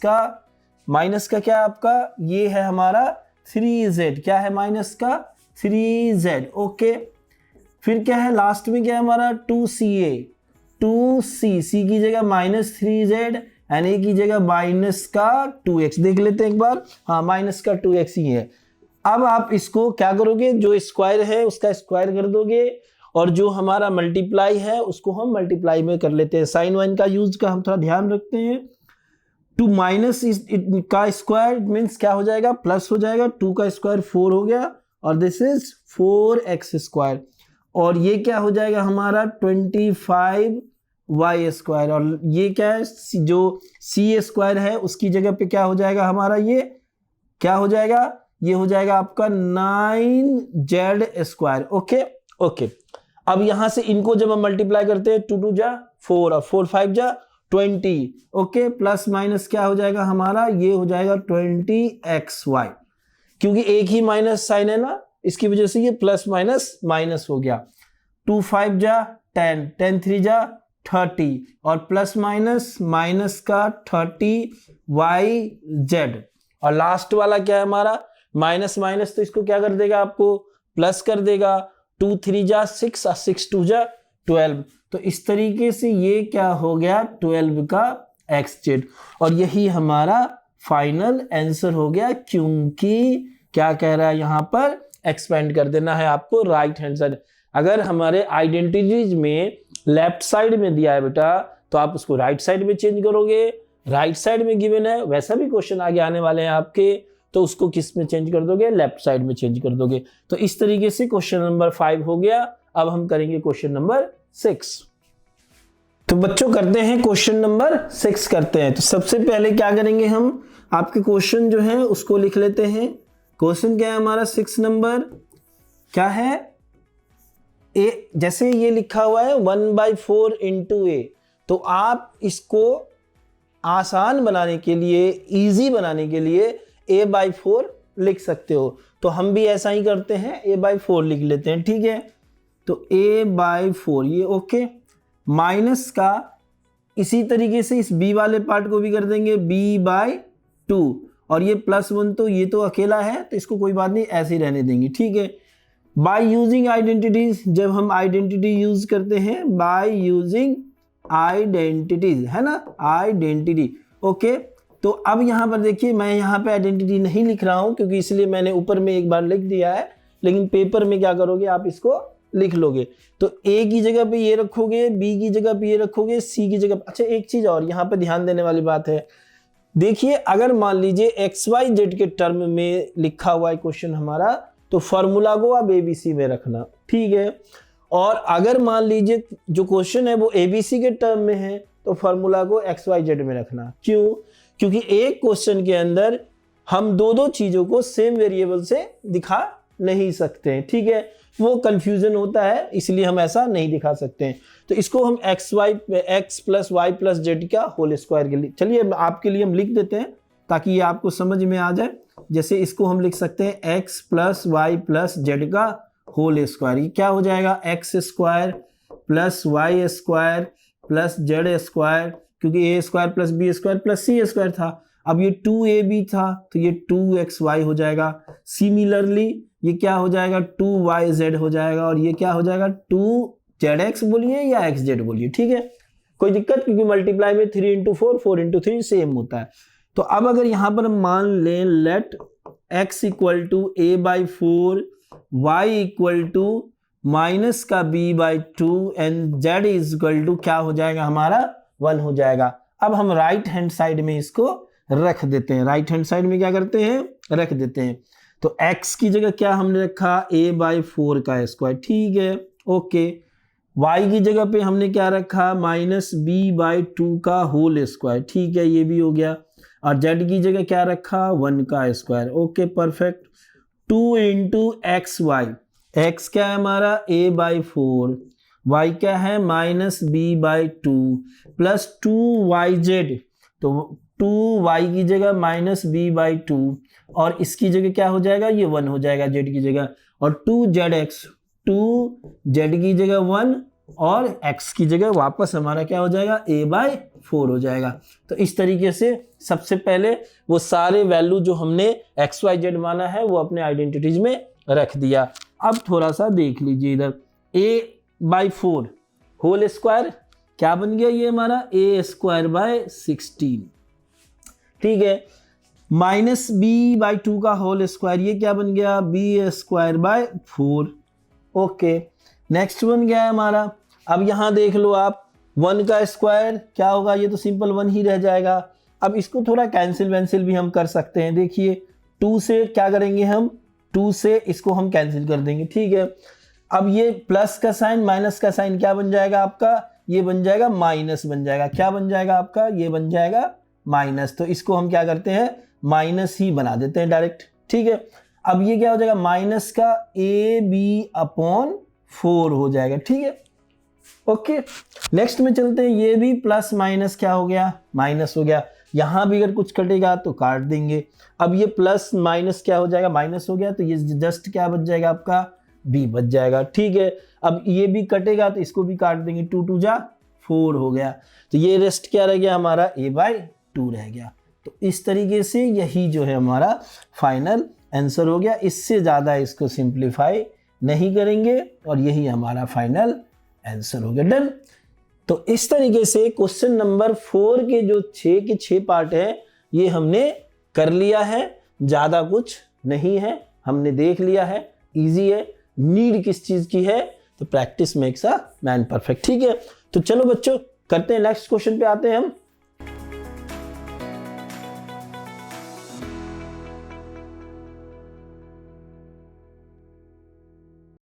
का क्या आपका ये है हमारा 3z, क्या है माइनस का 3z। ओके फिर क्या है लास्ट में क्या है हमारा 2ca, 2c की जगह माइनस 3z एंड a की जगह माइनस का 2x। देख लेते हैं एक बार, हाँ माइनस का 2x ही है। अब आप इसको क्या करोगे, जो स्क्वायर है उसका स्क्वायर कर दोगे और जो हमारा मल्टीप्लाई है उसको हम मल्टीप्लाई में कर लेते हैं। साइन वाइन का यूज का हम थोड़ा ध्यान रखते हैं। 2 माइनस का स्क्वायर मीन्स क्या हो जाएगा प्लस हो जाएगा, 2 का स्क्वायर 4 हो गया और दिस इज 4x स्क्वायर और ये क्या हो जाएगा हमारा 25y स्क्वायर और ये क्या है जो c स्क्वायर है उसकी जगह पे क्या हो जाएगा हमारा ये क्या हो जाएगा, ये हो जाएगा आपका 9z स्क्वायर। ओके अब यहां से इनको जब हम मल्टीप्लाई करते हैं 2 2 जा 4 और 4 5 जा 20। ओके प्लस माइनस क्या हो जाएगा हमारा, ये हो जाएगा 20xy, क्योंकि एक ही माइनस साइन है ना इसकी वजह से ये प्लस माइनस माइनस हो गया। 2 5 जा 10, 10 3 जा 30 और प्लस माइनस माइनस का 30yz और लास्ट वाला क्या है हमारा माइनस माइनस, तो इसको क्या कर देगा आपको प्लस कर देगा। 2 3 जा 6 और 6 2 जा 12। तो इस तरीके से ये क्या हो गया 12 का xz और यही हमारा फाइनल आंसर हो गया, क्योंकि क्या कह रहा है यहाँ पर एक्सपेंड कर देना है आपको राइट हैंड साइड। अगर हमारे आइडेंटिटीज में लेफ्ट साइड में दिया है बेटा तो आप उसको राइट साइड में चेंज करोगे, राइट साइड में गिवन है वैसा भी क्वेश्चन आगे आने वाले हैं आपके, तो उसको किस में चेंज कर दोगे लेफ्ट साइड में चेंज कर दोगे। तो इस तरीके से क्वेश्चन नंबर 5 हो गया। अब हम करेंगे क्वेश्चन नंबर 6। तो बच्चों करते हैं क्वेश्चन नंबर 6 करते हैं। तो सबसे पहले क्या करेंगे हम आपके क्वेश्चन जो है उसको लिख लेते हैं। क्वेश्चन क्या है हमारा 6 नंबर क्या है ए, जैसे ये लिखा हुआ है 1/4 इंटू ए, तो आप इसको आसान बनाने के लिए इजी बनाने के लिए a/4 लिख सकते हो। तो हम भी ऐसा ही करते हैं, a/4 लिख लेते हैं, ठीक है। तो a/4 ये ओके, माइनस का इसी तरीके से इस b वाले पार्ट को भी कर देंगे b/2, और ये +1 तो ये तो अकेला है तो इसको कोई बात नहीं ऐसे ही रहने देंगे, ठीक है। बाय यूजिंग आइडेंटिटीज, जब हम आइडेंटिटी यूज करते हैं, बाय यूजिंग आइडेंटिटीज, है ना, आइडेंटिटी, ओके। तो अब यहाँ पर देखिए, मैं यहाँ पे आइडेंटिटी नहीं लिख रहा हूँ क्योंकि इसलिए मैंने ऊपर में एक बार लिख दिया है, लेकिन पेपर में क्या करोगे आप इसको लिख लोगे। तो a की जगह पे ये रखोगे, b की जगह पे ये रखोगे, c की जगह। अच्छा एक चीज और यहाँ पे ध्यान देने वाली बात है, देखिए अगर मान लीजिए XYZ के टर्म में लिखा हुआ है क्वेश्चन हमारा, तो फॉर्मूला को आप ABC में रखना, ठीक है। और अगर मान लीजिए जो क्वेश्चन है वो ABC के टर्म में है, तो फॉर्मूला को XYZ में रखना। क्यों? क्योंकि एक क्वेश्चन के अंदर हम दो चीजों को सेम वेरिएबल से दिखा नहीं सकते हैं, ठीक है, वो कंफ्यूजन होता है, इसलिए हम ऐसा नहीं दिखा सकते हैं। तो इसको हम x + y + z का होल स्क्वायर के लिए, चलिए आपके लिए हम लिख देते हैं ताकि ये आपको समझ में आ जाए। जैसे इसको हम लिख सकते हैं x + y + z का होल स्क्वायर। ये क्या हो जाएगा, x² + y² + z², क्योंकि a² + b² + c² था। अब ये 2ab था तो ये 2xy हो जाएगा। सिमिलरली ये क्या हो जाएगा, 2yz हो जाएगा, और ये क्या हो जाएगा 2zx बोलिए या xz बोलिए, ठीक है, कोई दिक्कत, क्योंकि मल्टीप्लाई में 3 × 4 4 × 3 सेम होता है। तो अब अगर यहाँ पर हम मान लें late x = a/4, y = minus का b/2 एंड z क्या हो जाएगा हमारा 1 हो जाएगा। अब हम राइट हैंड साइड में इसको रख देते हैं, राइट हैंड साइड में क्या करते हैं, रख देते हैं। तो x की जगह क्या हमने रखा, a/4 का स्क्वायर, ठीक है, ओके। y की जगह पे हमने क्या रखा, -b/2 का होल स्क्वायर, ठीक है, ये भी हो गया। और z की जगह क्या रखा, 1 का square, okay perfect. 2 × xy, x क्या है हमारा a/4, y क्या है -b/2 + 2yz, तो 2y की जगह -b/2, और इसकी जगह क्या हो जाएगा, ये 1 हो जाएगा z की जगह, और 2zx, 2z की जगह 1 और x की जगह वापस हमारा क्या हो जाएगा, a/4 हो जाएगा। तो इस तरीके से सबसे पहले वो सारे वैल्यू जो हमने XYZ माना है वो अपने आइडेंटिटीज में रख दिया। अब थोड़ा सा देख लीजिए इधर, a/4 होल स्क्वायर क्या बन गया, ये हमारा a² / 16, ठीक है, -b/2 का होल स्क्वायर, ये क्या बन गया, b² / 4, ओके। नेक्स्ट बन गया है हमारा, अब यहां देख लो आप, 1 का स्क्वायर क्या होगा, ये तो सिंपल 1 ही रह जाएगा। अब इसको थोड़ा कैंसिल भी हम कर सकते हैं, देखिए 2 से क्या करेंगे हम, 2 से इसको हम कैंसिल कर देंगे, ठीक है। अब ये प्लस का साइन माइनस का साइन क्या बन जाएगा आपका, ये बन जाएगा माइनस बन जाएगा, क्या बन जाएगा आपका, ये बन जाएगा माइनस। तो इसको हम क्या करते हैं, माइनस ही बना देते हैं डायरेक्ट, ठीक है। अब ये क्या हो जाएगा, माइनस का ab/4 हो जाएगा, ठीक है, ओके। नेक्स्ट में चलते हैं, ये भी प्लस माइनस क्या हो गया, माइनस हो गया। यहां भी अगर कुछ कटेगा तो काट देंगे। अब ये प्लस माइनस क्या हो जाएगा, माइनस हो गया, तो ये जस्ट क्या बच जाएगा आपका, b बच जाएगा, ठीक है। अब ये भी कटेगा तो इसको भी काट देंगे, 2 × 2 = 4 हो गया। तो ये रेस्ट क्या रह गया हमारा, a/2 रह गया। तो इस तरीके से यही जो है हमारा फाइनल आंसर हो गया। इससे ज़्यादा इसको सिंप्लीफाई नहीं करेंगे और यही हमारा फाइनल आंसर हो गया, डन। तो इस तरीके से क्वेश्चन नंबर 4 के जो 6 के 6 पार्ट हैं ये हमने कर लिया है, ज़्यादा कुछ नहीं है, हमने देख लिया है, इजी है। नीड किस चीज़ की है, तो practice makes a man perfect, ठीक है। तो चलो बच्चों करते हैं नेक्स्ट क्वेश्चन पे आते हैं हम।